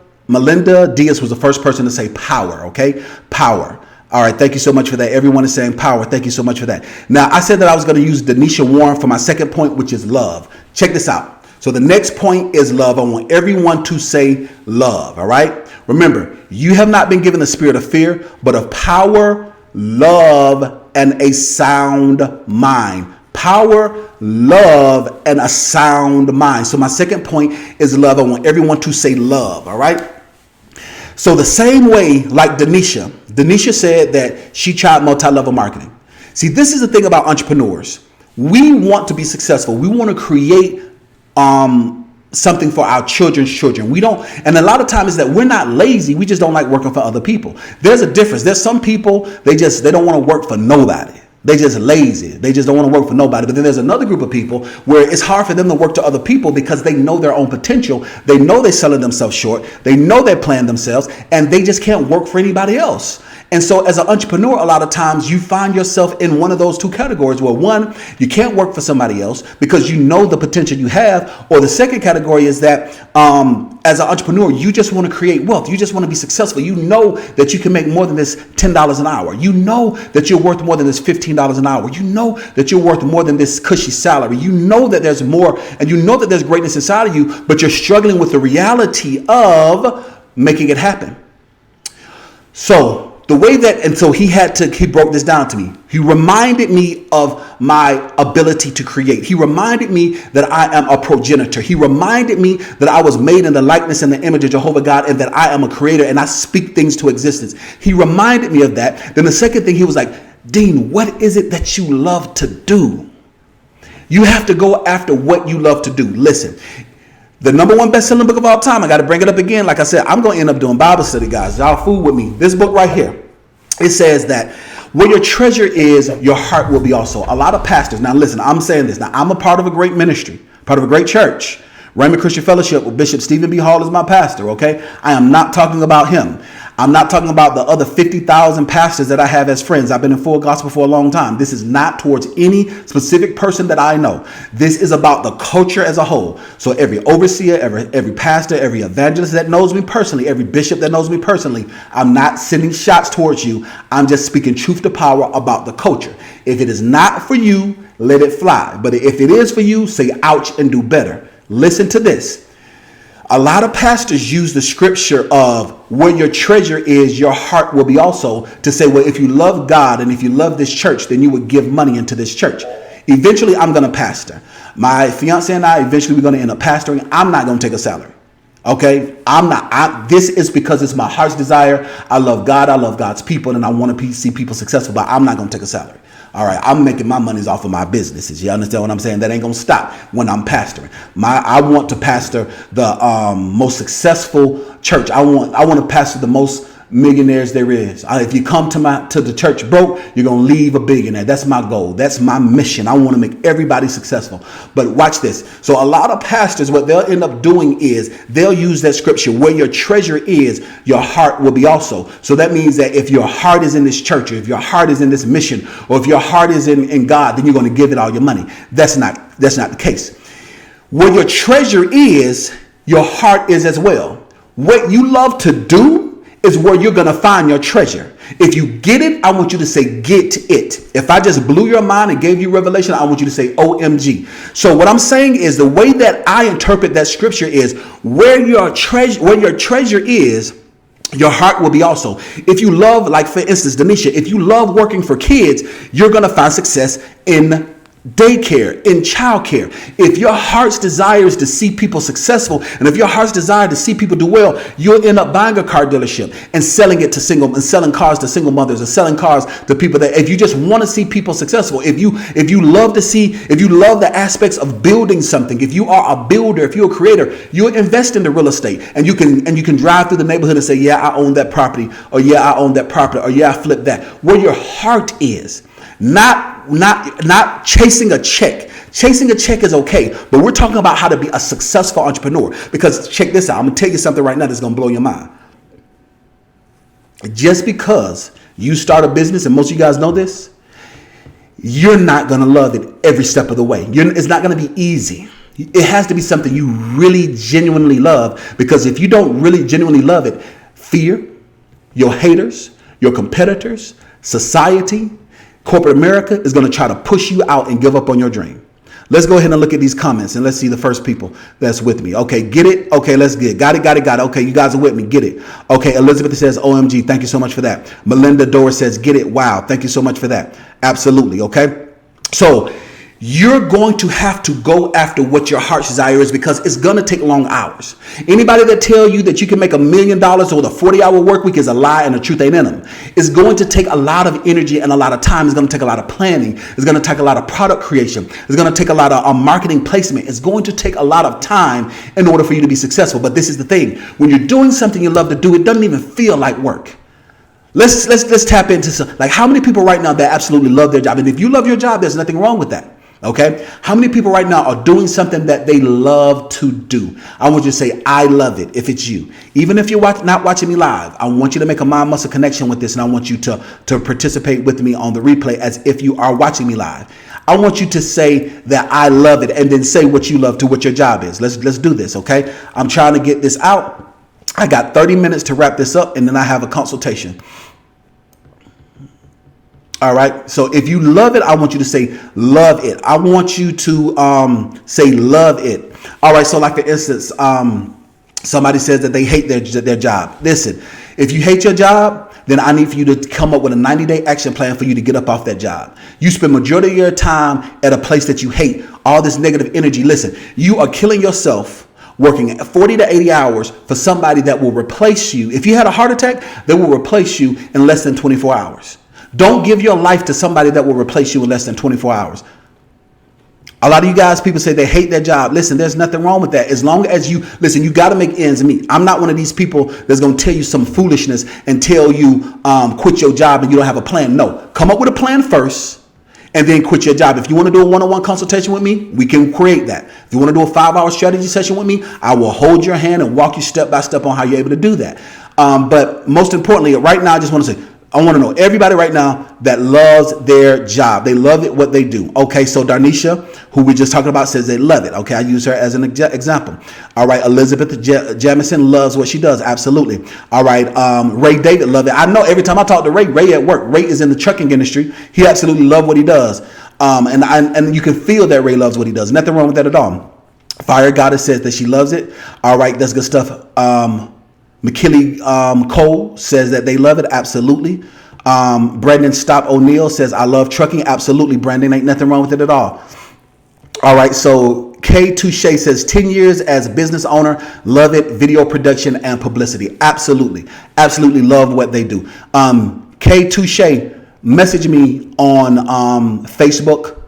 Diaz was the first person to say power. Okay, power. All right, thank you so much for that. Everyone is saying power. Thank you so much for that. Now, I said that I was going to use Denisha Warren for my second point, which is love. Check this out. So the next point is love. I want everyone to say love. All right. Remember, you have not been given the spirit of fear, but of power, love, and a sound mind. Power, love, and a sound mind. So my second point is love. I want everyone to say love. All right. So the same way, like Denisha said that she tried multi-level marketing. See, this is the thing about entrepreneurs. We want to be successful. We want to create something for our children's children. We don't, and a lot of times is that we're not lazy. We just don't like working for other people. There's a difference. There's some people, they don't want to work for nobody. They just lazy. They just don't want to work for nobody. But then there's another group of people where it's hard for them to work to other people because they know their own potential. They know they're selling themselves short. They know they're playing themselves, and they just can't work for anybody else. And so as an entrepreneur, a lot of times you find yourself in one of those two categories where, one, you can't work for somebody else because you know the potential you have. Or the second category is that as an entrepreneur, you just want to create wealth. You just want to be successful. You know that you can make more than this $10 an hour. You know that you're worth more than this $15 an hour. You know that you're worth more than this cushy salary. You know that there's more, and you know that there's greatness inside of you, but you're struggling with the reality of making it happen. So the way that, and so he broke this down to me. He reminded me of my ability to create. He reminded me that I am a progenitor. He reminded me that I was made in the likeness and the image of Jehovah God, and that I am a creator and I speak things to existence. He reminded me of that. Then the second thing, he was like, Dean, what is it that you love to do? You have to go after what you love to do. Listen. The number one best-selling book of all time. I got to bring it up again. Like I said, I'm going to end up doing Bible study, guys. Y'all fool with me. This book right here. It says that where your treasure is, your heart will be also. A lot of pastors. Now, listen, I'm saying this. Now, I'm a part of a great ministry, part of a great church. Raymond Christian Fellowship with Bishop Stephen B. Hall is my pastor, okay? I am not talking about him. I'm not talking about the other 50,000 pastors that I have as friends. I've been in full gospel for a long time. This is not towards any specific person that I know. This is about the culture as a whole. So every overseer, every pastor, every evangelist that knows me personally, every bishop that knows me personally, I'm not sending shots towards you. I'm just speaking truth to power about the culture. If it is not for you, let it fly. But if it is for you, say ouch and do better. Listen to this. A lot of pastors use the scripture of where your treasure is, your heart will be also, to say, well, if you love God and if you love this church, then you would give money into this church. Eventually, I'm going to pastor. My fiance and I, eventually, we're going to end up pastoring. I'm not going to take a salary. Okay, this is because it's my heart's desire. I love God. I love God's people, and I want to see people successful, but I'm not going to take a salary. All right, I'm making my monies off of my businesses. You understand what I'm saying? That ain't going to stop when I'm pastoring. I want to pastor the most successful church. I want to pastor the most millionaires there is. If you come to the church broke, you're going to leave a billionaire. That's my goal. That's my mission. I want to make everybody successful. But watch this. So a lot of pastors, what they'll end up doing is they'll use that scripture, where your treasure is, your heart will be also. So that means that if your heart is in this church, or if your heart is in this mission, or if your heart is in God, then you're going to give it all your money. That's not the case. Where your treasure is, your heart is as well. What you love to do is where you're going to find your treasure. If you get it, I want you to say, get it. If I just blew your mind and gave you revelation, I want you to say, OMG. So what I'm saying is, the way that I interpret that scripture is, where your treasure is, your heart will be also. If you love, like for instance, Denisha, if you love working for kids, you're going to find success in daycare, in childcare. If your heart's desire is to see people successful, and if your heart's desire to see people do well, you'll end up buying a car dealership and selling cars to single mothers, and selling cars to people that, if you just want to see people successful, if you love the aspects of building something, if you are a builder, if you're a creator, you'll invest into real estate, and you can drive through the neighborhood and say, yeah, I own that property, or yeah, I own that property, or yeah, I flipped that. Where your heart is, not chasing a check. Chasing a check is okay, but we're talking about how to be a successful entrepreneur. Because check this out. I'm going to tell you something right now that's going to blow your mind. Just because you start a business, and most of you guys know this, you're not going to love it every step of the way. It's not going to be easy. It has to be something you really genuinely love, because if you don't really genuinely love it, fear, your haters, your competitors, society, corporate America is going to try to push you out and give up on your dream. Let's go ahead and look at these comments, and let's see the first people that's with me. Okay, get it? Okay, let's get it. Got it. Okay, you guys are with me. Get it. Okay, Elizabeth says, OMG, thank you so much for that. Melinda Doris says, get it. Wow, thank you so much for that. Absolutely, okay? So you're going to have to go after what your heart's desire is, because it's going to take long hours. Anybody that tell you that you can make $1 million with a 40-hour work week is a lie, and the truth ain't in them. It's going to take a lot of energy and a lot of time. It's going to take a lot of planning. It's going to take a lot of product creation. It's going to take a lot of marketing placement. It's going to take a lot of time in order for you to be successful. But this is the thing. When you're doing something you love to do, it doesn't even feel like work. Let's tap into some, like, how many people right now that absolutely love their job? And if you love your job, there's nothing wrong with that. Okay. How many people right now are doing something that they love to do? I want you to say, I love it. If it's you, even if you're not watching me live, I want you to make a mind muscle connection with this. And I want you to participate with me on the replay as if you are watching me live. I want you to say that I love it, and then say what you love to what your job is. Let's do this. Okay. I'm trying to get this out. I got 30 minutes to wrap this up, and then I have a consultation. All right. So if you love it, I want you to say love it. I want you to say love it. All right. So like for instance, somebody says that they hate their job. Listen, if you hate your job, then I need for you to come up with a 90-day action plan for you to get up off that job. You spend majority of your time at a place that you hate, all this negative energy. Listen, you are killing yourself working 40 to 80 hours for somebody that will replace you. If you had a heart attack, they will replace you in less than 24 hours. Don't give your life to somebody that will replace you in less than 24 hours. A lot of you guys, people say they hate their job. Listen, there's nothing wrong with that. As long as you got to make ends meet. I'm not one of these people that's going to tell you some foolishness and tell you quit your job and you don't have a plan. No, come up with a plan first and then quit your job. If you want to do a one-on-one consultation with me, we can create that. If you want to do a 5-hour strategy session with me, I will hold your hand and walk you step by step on how you're able to do that. But most importantly, right now, I just want to say, I want to know everybody right now that loves their job. They love it, what they do. Okay, so Darnisha, who we just talked about, says they love it. Okay, I use her as an example. All right, Elizabeth Jamison loves what she does. Absolutely. All right, Ray David love it. I know every time I talk to Ray at work, Ray is in the trucking industry. He absolutely loves what he does. And you can feel that Ray loves what he does. Nothing wrong with that at all. Fire Goddess says that she loves it. All right, that's good stuff. E.DeanCole says that they love it. Absolutely. Brandon Stop O'Neill says, I love trucking. Absolutely, Brandon. Ain't nothing wrong with it at all. All right, so K Touche says 10 years as a business owner, love it, video production and publicity. Absolutely. Absolutely love what they do. K Touche, message me on Facebook,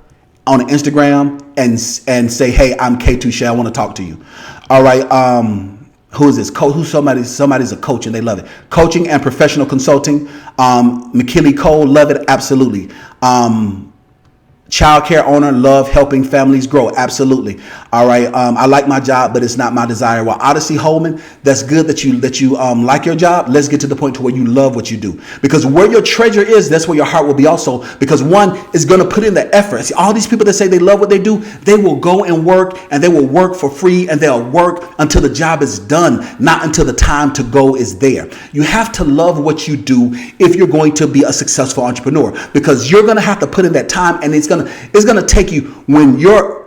on Instagram, and say, hey, I'm K Touche. I want to talk to you. All right. Who is this? Somebody's a coach and they love it. Coaching and professional consulting. E.DeanCole, love it. Absolutely. Child care owner, love helping families grow. Absolutely. All right. I like my job, but it's not my desire. Well, Odyssey Holman, that's good that you like your job. Let's get to the point to where you love what you do, because where your treasure is, that's where your heart will be also, because one is going to put in the effort. See, all these people that say they love what they do, they will go and work, and they will work for free, and they'll work until the job is done, not until the time to go is there. You have to love what you do if you're going to be a successful entrepreneur, because you're going to have to put in that time, and it's going to take you when your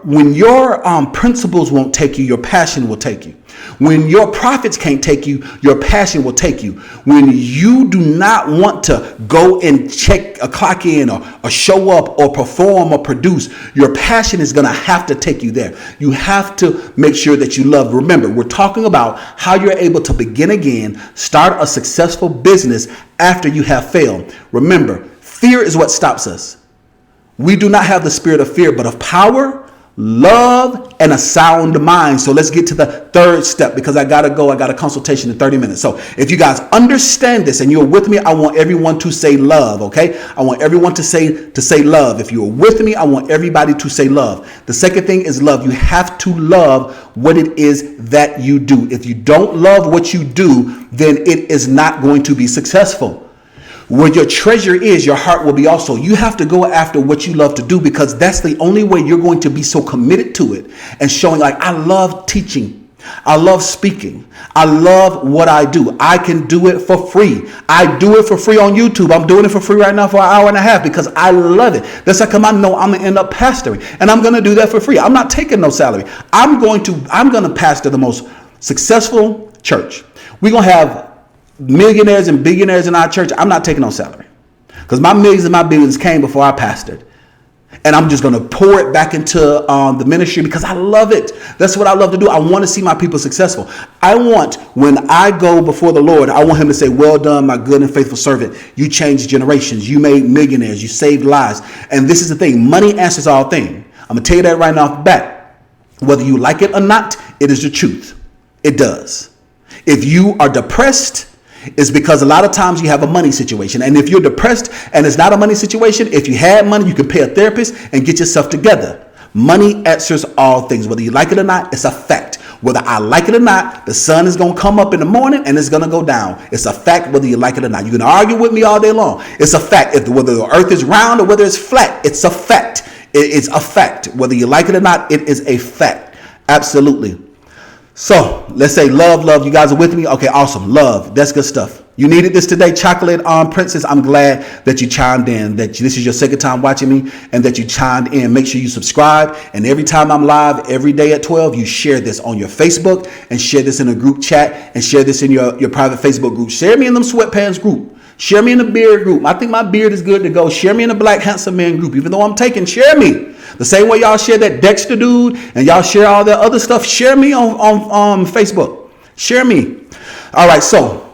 principles won't take you, your passion will take you. When your profits can't take you, your passion will take you. When you do not want to go and check a clock in or show up or perform or produce, your passion is going to have to take you there. You have to make sure that you love. Remember, we're talking about how you're able to begin again, start a successful business after you have failed. Remember, fear is what stops us. We do not have the spirit of fear, but of power, love, and a sound mind. So let's get to the third step, because I got to go. I got a consultation in 30 minutes. So if you guys understand this and you're with me, I want everyone to say love. Okay. I want everyone to say love. If you're with me, I want everybody to say love. The second thing is love. You have to love what it is that you do. If you don't love what you do, then it is not going to be successful. Where your treasure is, your heart will be also. You have to go after what you love to do, because that's the only way you're going to be so committed to it and showing, like, I love teaching. I love speaking. I love what I do. I can do it for free. I do it for free on YouTube. I'm doing it for free right now for an hour and a half because I love it. That's how come I know I'm going to end up pastoring, and I'm going to do that for free. I'm not taking no salary. I'm going to pastor the most successful church. We're going to have millionaires and billionaires in our church. I'm not taking no salary, because my millions and my billions came before I pastored, and I'm just going to pour it back into the ministry because I love it. That's what I love to do. I want to see my people successful. I want, when I go before the Lord, I want him to say, well done, my good and faithful servant. You changed generations. You made millionaires. You saved lives. And this is the thing. Money answers all things. I'm going to tell you that right now off the bat. Whether you like it or not, it is the truth. It does. If you are depressed, it's because a lot of times you have a money situation. And if you're depressed and it's not a money situation, if you had money, you can pay a therapist and get yourself together. Money answers all things. Whether you like it or not, it's a fact. Whether I like it or not, the sun is going to come up in the morning and it's going to go down. It's a fact whether you like it or not. You can argue with me all day long. It's a fact. Whether the earth is round or whether it's flat, it's a fact. It's a fact. Whether you like it or not, it is a fact. Absolutely. So let's say love. You guys are with me? Okay, awesome. Love. That's good stuff. You needed this today, Chocolate Princess. I'm glad that you chimed in, that this is your second time watching me and that you chimed in. Make sure you subscribe. And every time I'm live, every day at 12, you share this on your Facebook and share this in a group chat and share this in your private Facebook group. Share me in them sweatpants group. Share me in the beard group. I think my beard is good to go. Share me in the Black Handsome Man group. Even though I'm taking, share me. The same way y'all share that Dexter dude and y'all share all that other stuff, share me on Facebook. Share me. All right, so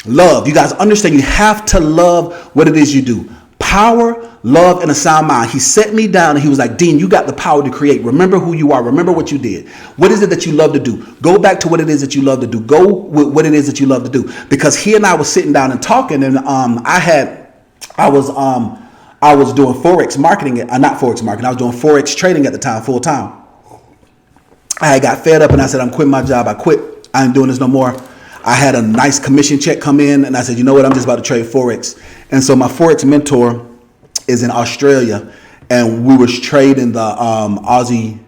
love. You guys understand, you have to love what it is you do. Power, love, and a sound mind. He set me down and he was like, Dean, you got the power to create. Remember who you are. Remember what you did. What is it that you love to do? Go back to what it is that you love to do. Go with what it is that you love to do. Because he and I was sitting down and talking, and I was doing Forex marketing, not Forex marketing. I was doing Forex trading at the time, full time. I got fed up and I said, I'm quitting my job. I quit. I ain't doing this no more. I had a nice commission check come in and I said, you know what? I'm just about to trade Forex. And so my Forex mentor is in Australia, and we was trading the Aussie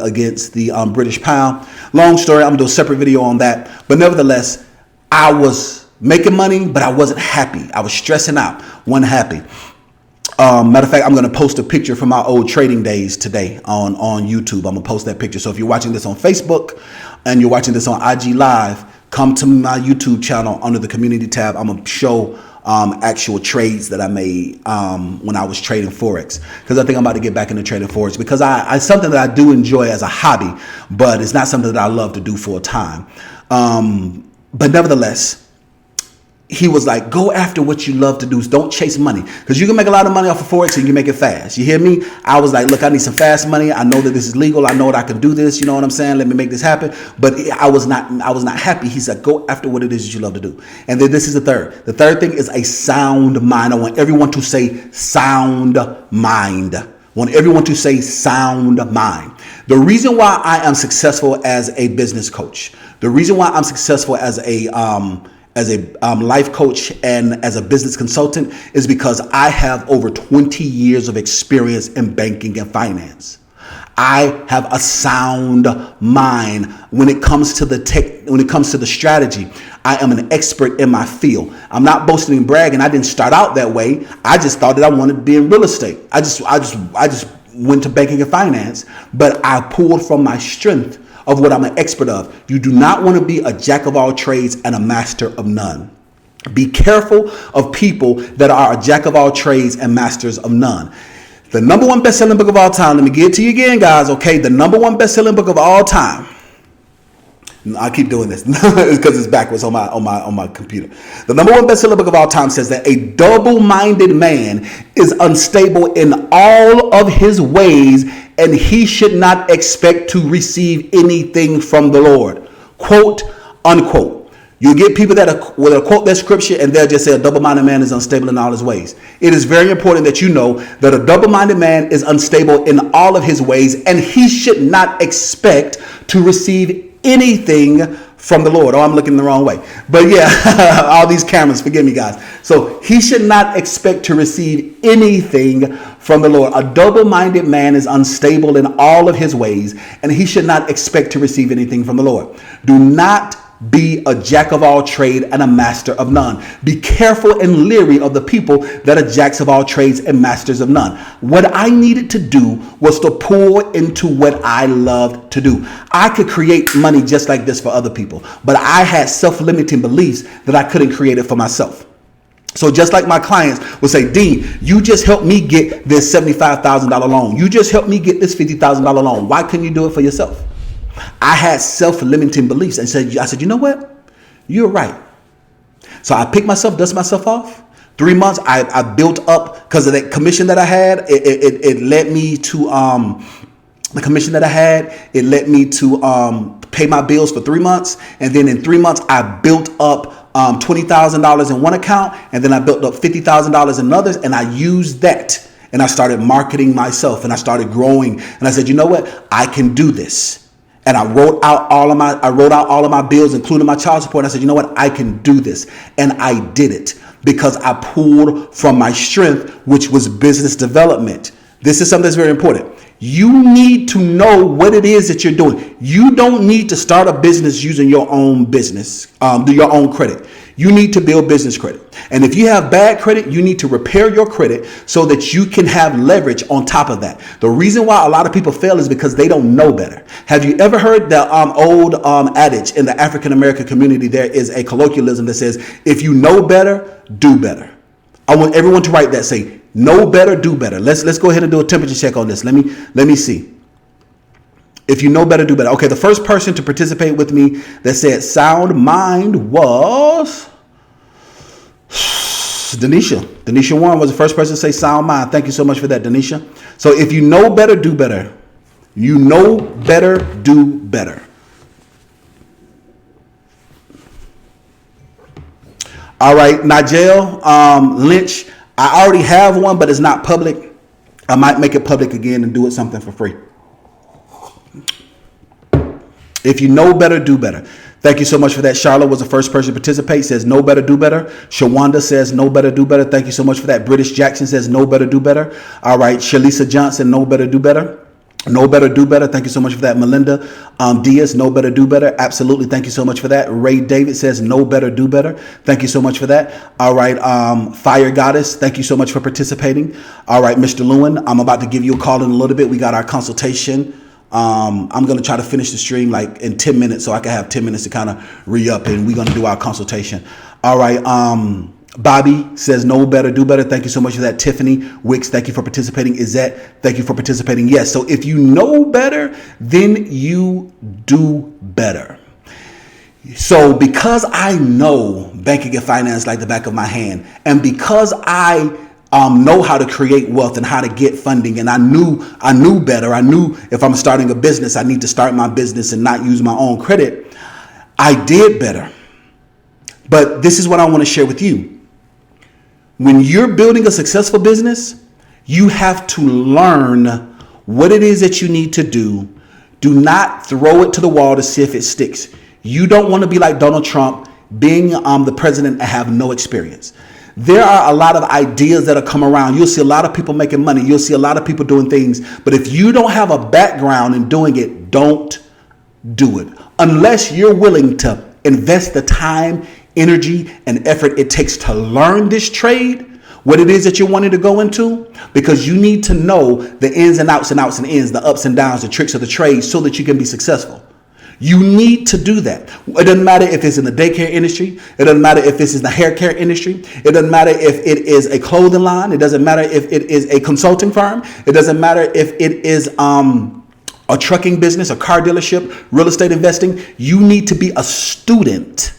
against the British pound. Long story. I'm gonna do a separate video on that. But nevertheless, I was making money, but I wasn't happy. I was stressing out, wasn't happy. Matter of fact, I'm going to post a picture from my old trading days today on YouTube. I'm going to post that picture. So if you're watching this on Facebook and you're watching this on IG Live, come to my YouTube channel under the community tab. I'm going to show actual trades that I made when I was trading Forex, because I think I'm about to get back into trading Forex, because it's something that I do enjoy as a hobby, but it's not something that I love to do full time. But nevertheless, he was like, go after what you love to do. Don't chase money, because you can make a lot of money off of Forex and you can make it fast. You hear me? I was like, look, I need some fast money. I know that this is legal. I know that I can do this. You know what I'm saying? Let me make this happen. But I was not happy. He said, go after what it is that you love to do. And then this is the third. The third thing is a sound mind. I want everyone to say sound mind. I want everyone to say sound mind. The reason why I am successful as a business coach, the reason why I'm successful as a life coach and as a business consultant is because I have over 20 years of experience in banking and finance. I have a sound mind when it comes to the strategy. I am an expert in my field. I'm not boasting and bragging. I didn't start out that way. I just thought that I wanted to be in real estate. I just went to banking and finance, but I pulled from my strength of what I'm an expert of. You do not want to be a jack of all trades and a master of none. Be careful of people that are a jack of all trades and masters of none. The number one best-selling book of all time, let me give it to you again, guys, okay? The number one best-selling book of all time. I keep doing this because it's backwards on my computer. The number one best-selling book of all time says that a double-minded man is unstable in all of his ways, and he should not expect to receive anything from the Lord. Quote, unquote. You get people that will quote that scripture and they'll just say a double-minded man is unstable in all his ways. It is very important that you know that a double-minded man is unstable in all of his ways, and he should not expect to receive anything from the Lord. Oh, I'm looking the wrong way. But yeah, all these cameras, forgive me, guys. So he should not expect to receive anything from the Lord. A double-minded man is unstable in all of his ways, and he should not expect to receive anything from the Lord. Do not be a jack of all trade and a master of none. Be careful and leery of the people that are jacks of all trades and masters of none. What I needed to do was to pour into what I loved to do. I could create money just like this for other people, but I had self-limiting beliefs that I couldn't create it for myself. So just like my clients would say, Dean, you just helped me get this $75,000 loan. You just helped me get this $50,000 loan. Why couldn't you do it for yourself? I had self-limiting beliefs, and I said, you know what? You're right. So I picked myself, dust myself off. 3 months, I built up because of that commission that I had. It led me to the commission that I had. It led me to pay my bills for 3 months, and then in 3 months, I built up $20,000 in one account, and then I built up $50,000 in others, and I used that, and I started marketing myself, and I started growing, and I said, you know what? I can do this. And I wrote out all of my bills, including my child support. And I said, you know what? I can do this. And I did it because I pulled from my strength, which was business development. This is something that's very important. You need to know what it is that you're doing. You don't need to start a business using your own business, your own credit. You need to build business credit. And if you have bad credit, you need to repair your credit so that you can have leverage on top of that. The reason why a lot of people fail is because they don't know better. Have you ever heard the old adage in the African American community? There is a colloquialism that says, if you know better, do better. I want everyone to write that. Say, know better, do better. Let's go ahead and do a temperature check on this. Let me see. If you know better, do better. Okay, the first person to participate with me that said sound mind was Denisha. Denisha Warren was the first person to say sound mind. Thank you so much for that, Denisha. So if you know better, do better. You know better, do better. All right, Nigel Lynch. I already have one, but it's not public. I might make it public again and do it something for free. If you know better, do better. Thank you so much for that. Charlotte was the first person to participate, says know better, do better. Shawanda says know better, do better. Thank you so much for that. British Jackson says know better, do better. All right. Shalisa Johnson, know better, do better. Know better, do better. Thank you so much for that. Melinda Diaz, know better, do better. Absolutely. Thank you so much for that. Ray David says, know better, do better. Thank you so much for that. All right. Fire Goddess, thank you so much for participating. All right, Mr. Lewin, I'm about to give you a call in a little bit. We got our consultation. I'm going to try to finish the stream like in 10 minutes so I can have 10 minutes to kind of re-up, and we're going to do our consultation. All right. Bobby says, know better, do better. Thank you so much for that. Tiffany Wicks, thank you for participating. Izette, thank you for participating. Yes. So if you know better, then you do better. So because I know banking and finance like the back of my hand, and because I know how to create wealth and how to get funding, and I knew better. I knew if I'm starting a business, I need to start my business and not use my own credit. I did better. But this is what I want to share with you. When you're building a successful business, you have to learn what it is that you need to do. Do not throw it to the wall to see if it sticks. You don't want to be like Donald Trump, being the president and have no experience. There are a lot of ideas that come around. You'll see a lot of people making money. You'll see a lot of people doing things. But if you don't have a background in doing it, don't do it. Unless you're willing to invest the time, energy, and effort it takes to learn this trade, what it is that you're wanting to go into, because you need to know the ins and outs and outs and ins, the ups and downs, the tricks of the trade, so that you can be successful. You need to do that. It doesn't matter if it's in the daycare industry. It doesn't matter if it's in the hair care industry. It doesn't matter if it is a clothing line. It doesn't matter if it is a consulting firm. It doesn't matter if it is a trucking business, a car dealership, real estate investing. You need to be a student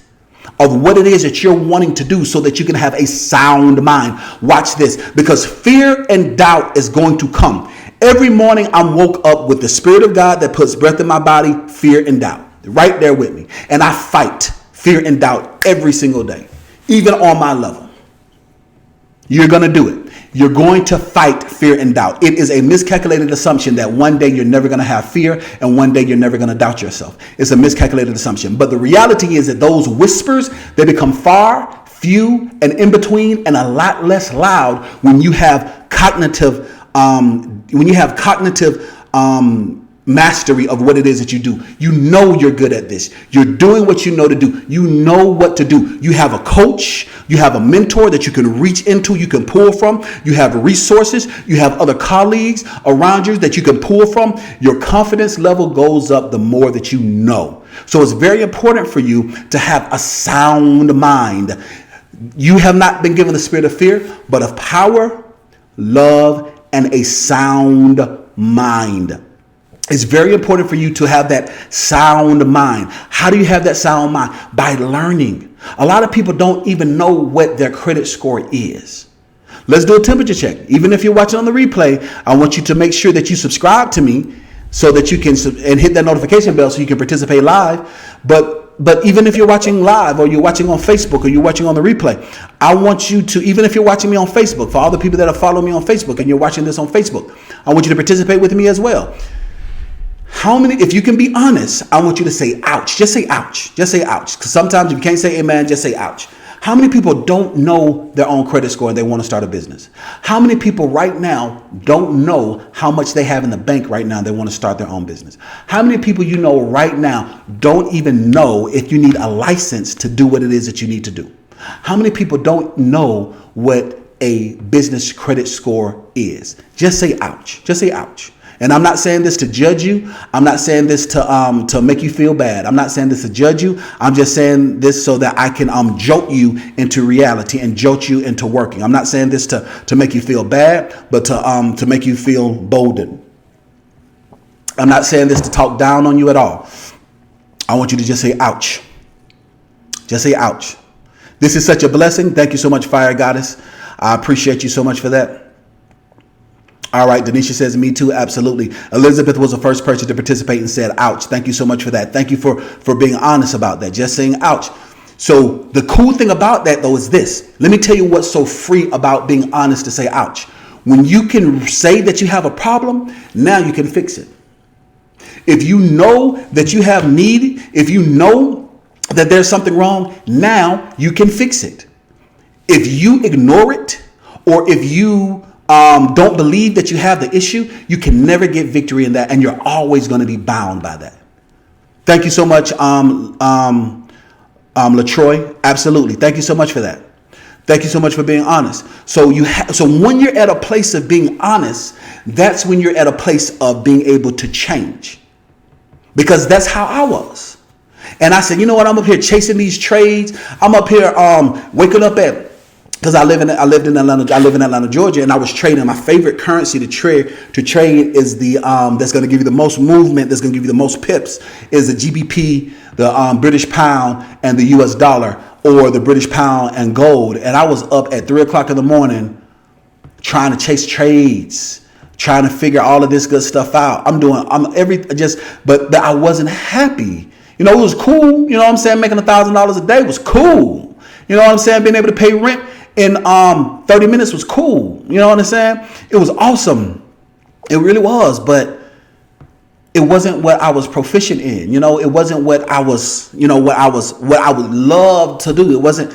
of what it is that you're wanting to do so that you can have a sound mind. Watch this, because fear and doubt is going to come. Every morning I'm woke up with the Spirit of God that puts breath in my body, fear and doubt, right there with me. And I fight fear and doubt every single day, even on my level. You're going to do it. You're going to fight fear and doubt. It is a miscalculated assumption that one day you're never going to have fear and one day you're never going to doubt yourself. It's a miscalculated assumption. But the reality is that those whispers, they become far, few, and in between, and a lot less loud when you have cognitive mastery of what it is that you do. You know you're good at this. You're doing what you know to do. You know what to do. You have a coach. You have a mentor that you can reach into, you can pull from. You have resources. You have other colleagues around you that you can pull from. Your confidence level goes up the more that you know. So it's very important for you to have a sound mind. You have not been given the spirit of fear, but of power, love, and a sound mind. It's very important for you to have that sound mind. How do you have that sound mind? By learning. A lot of people don't even know what their credit score is. Let's do a temperature check. Even if you're watching on the replay, I want you to make sure that you subscribe to me so that you can and hit that notification bell so you can participate live. But even if you're watching live or you're watching on Facebook or you're watching on the replay, I want you to, even if you're watching me on Facebook, for all the people that are following me on Facebook and you're watching this on Facebook, I want you to participate with me as well. How many, if you can be honest, I want you to say ouch. Just say ouch. Just say ouch. Because sometimes if you can't say amen, just say ouch. How many people don't know their own credit score and they want to start a business? How many people right now don't know how much they have in the bank right now? They want to start their own business. How many people you know right now don't even know if you need a license to do what it is that you need to do? How many people don't know what a business credit score is? Just say ouch. Just say ouch. And I'm not saying this to judge you. I'm not saying this to make you feel bad. I'm not saying this to judge you. I'm just saying this so that I can jolt you into reality and jolt you into working. I'm not saying this to make you feel bad, but to make you feel boldened. I'm not saying this to talk down on you at all. I want you to just say ouch. Just say ouch. This is such a blessing. Thank you so much, Fire Goddess. I appreciate you so much for that. All right, Denisha says, me too, absolutely. Elizabeth was the first person to participate and said, ouch. Thank you so much for that. Thank you for being honest about that, just saying ouch. So the cool thing about that, though, is this. Let me tell you what's so free about being honest to say ouch. When you can say that you have a problem, now you can fix it. If you know that you have need, if you know that there's something wrong, now you can fix it. If you ignore it, or if you don't believe that you have the issue, you can never get victory in that, and you're always going to be bound by that. Thank you so much, LaTroy. Absolutely. Thank you so much for that. Thank you so much for being honest. So so when you're at a place of being honest, that's when you're at a place of being able to change. Because that's how I was. And I said, you know what? I'm up here chasing these trades. I'm up here waking up at, because I live in Atlanta, Georgia, and I was trading. My favorite currency to trade is the that's going to give you the most movement, that's going to give you the most pips, is the GBP, the British pound, and the US dollar, or the British pound and gold. And I was up at 3:00 in the morning trying to chase trades, trying to figure all of this good stuff out. But I wasn't happy. You know, it was cool. You know what I'm saying? Making $1,000 a day was cool. You know what I'm saying? Being able to pay rent in 30 minutes was cool. You know what I'm saying? It was awesome. It really was. But it wasn't what I was proficient in. You know, it wasn't what I was, what I would love to do. It wasn't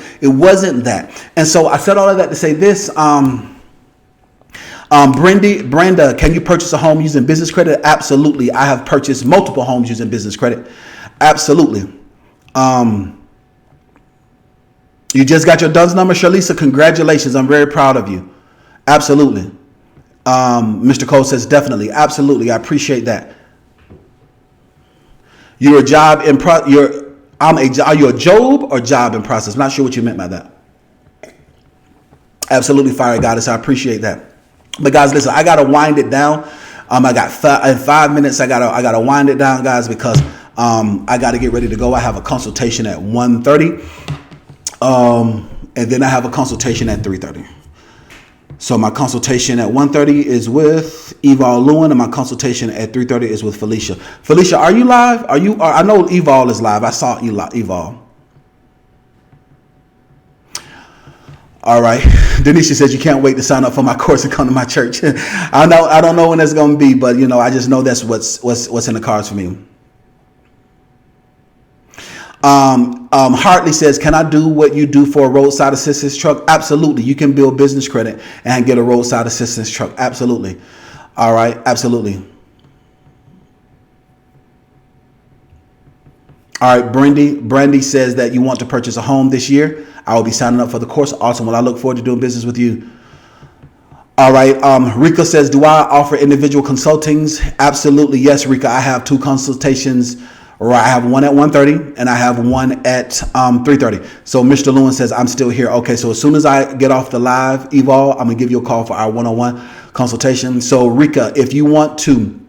that. And so I said all of that to say this. Brenda, can you purchase a home using business credit? Absolutely. I have purchased multiple homes using business credit. Absolutely. You just got your DUNS number, Shalisa. Congratulations. I'm very proud of you. Absolutely. Mr. Cole says definitely. Absolutely. I appreciate that. You're a job in are you a job or job in process? I'm not sure what you meant by that. Absolutely, fire goddess. I appreciate that. But guys, listen, I gotta wind it down. I got 5 minutes. I gotta wind it down, guys, because I gotta get ready to go. I have a consultation at 1:30, and then I have a consultation at 3:30. So my consultation at 1:30 is with Eval Lewin, and my consultation at 3:30 is with Felicia. Felicia, are you live? I know Eval is live. I saw Eval. All right. Denisha says you can't wait to sign up for my course and come to my church. I don't know when that's going to be, but I just know that's what's in the cards for me. Hartley says, can I do what you do for a roadside assistance truck? Absolutely. You can build business credit and get a roadside assistance truck. Absolutely. All right. Absolutely. All right. Brandy says that you want to purchase a home this year. I will be signing up for the course. Awesome. Well, I look forward to doing business with you. All right. Rika says, do I offer individual consultings? Absolutely. Yes, Rika. I have 2 consultations. Or I have one at 1:30 and I have one at 3:30. So Mr. Lewin says, I'm still here. Okay, so as soon as I get off the live, Eval, I'm going to give you a call for our one-on-one consultation. So Rika, if you want to,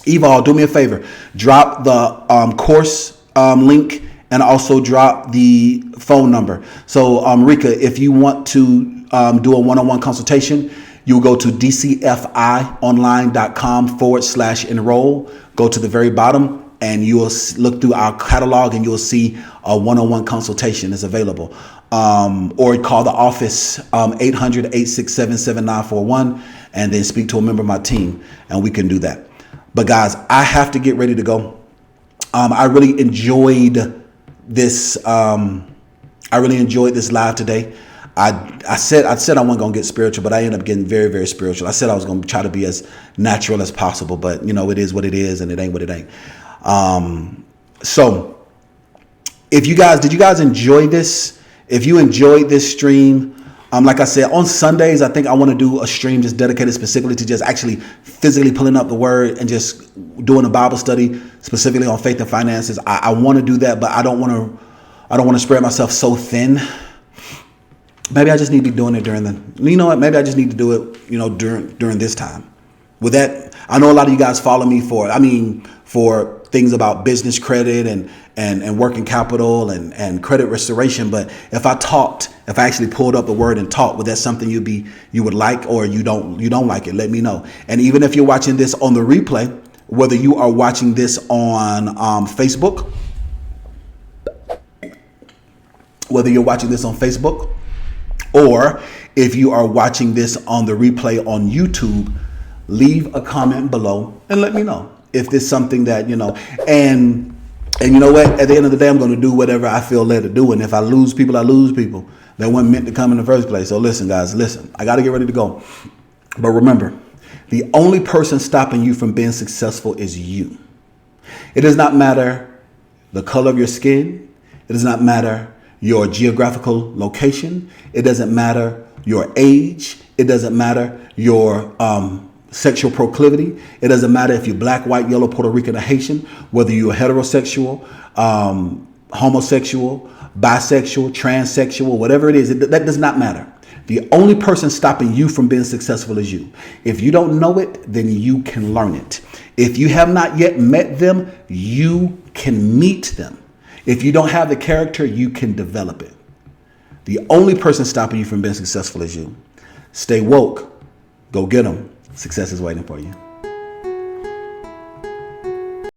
Eval, do me a favor. Drop the course link and also drop the phone number. So Rika, if you want to do a one-on-one consultation, you'll go to DCFIonline.com/enroll. Go to the very bottom, and you'll look through our catalog and you'll see a one-on-one consultation is available. Or call the office 800-867-7941 and then speak to a member of my team and we can do that. But guys, I have to get ready to go. I really enjoyed this. I really enjoyed this live today. I said I wasn't going to get spiritual, but I ended up getting very, very spiritual. I said I was going to try to be as natural as possible, but it is what it is and it ain't what it ain't. So did you guys enjoy this? If you enjoyed this stream, like I said, on Sundays, I think I want to do a stream just dedicated specifically to just actually physically pulling up the word and just doing a Bible study specifically on faith and finances. I want to do that, but I don't want to spread myself so thin. Maybe I just need to be doing it maybe I just need to do it, during this time. With that, I know a lot of you guys follow me for things about business credit and working capital and credit restoration. But if I actually pulled up the word and talked, would that something you would like, or you don't like it? Let me know. And even if you're watching this on the replay, whether you are watching this on Facebook, or if you are watching this on the replay on YouTube, leave a comment below and let me know if there's something that, and you know what, at the end of the day, I'm going to do whatever I feel led to do. And if I lose people, I lose people that weren't meant to come in the first place. So listen, guys, I got to get ready to go. But remember, the only person stopping you from being successful is you. It does not matter the color of your skin. It does not matter your geographical location. It doesn't matter your age. It doesn't matter your sexual proclivity. It doesn't matter if you're black, white, yellow, Puerto Rican, or Haitian, whether you're heterosexual, homosexual, bisexual, transsexual, whatever it is, that does not matter. The only person stopping you from being successful is you. If you don't know it, then you can learn it. If you have not yet met them, you can meet them. If you don't have the character, you can develop it. The only person stopping you from being successful is you. Stay woke. Go get them. Success is waiting for you.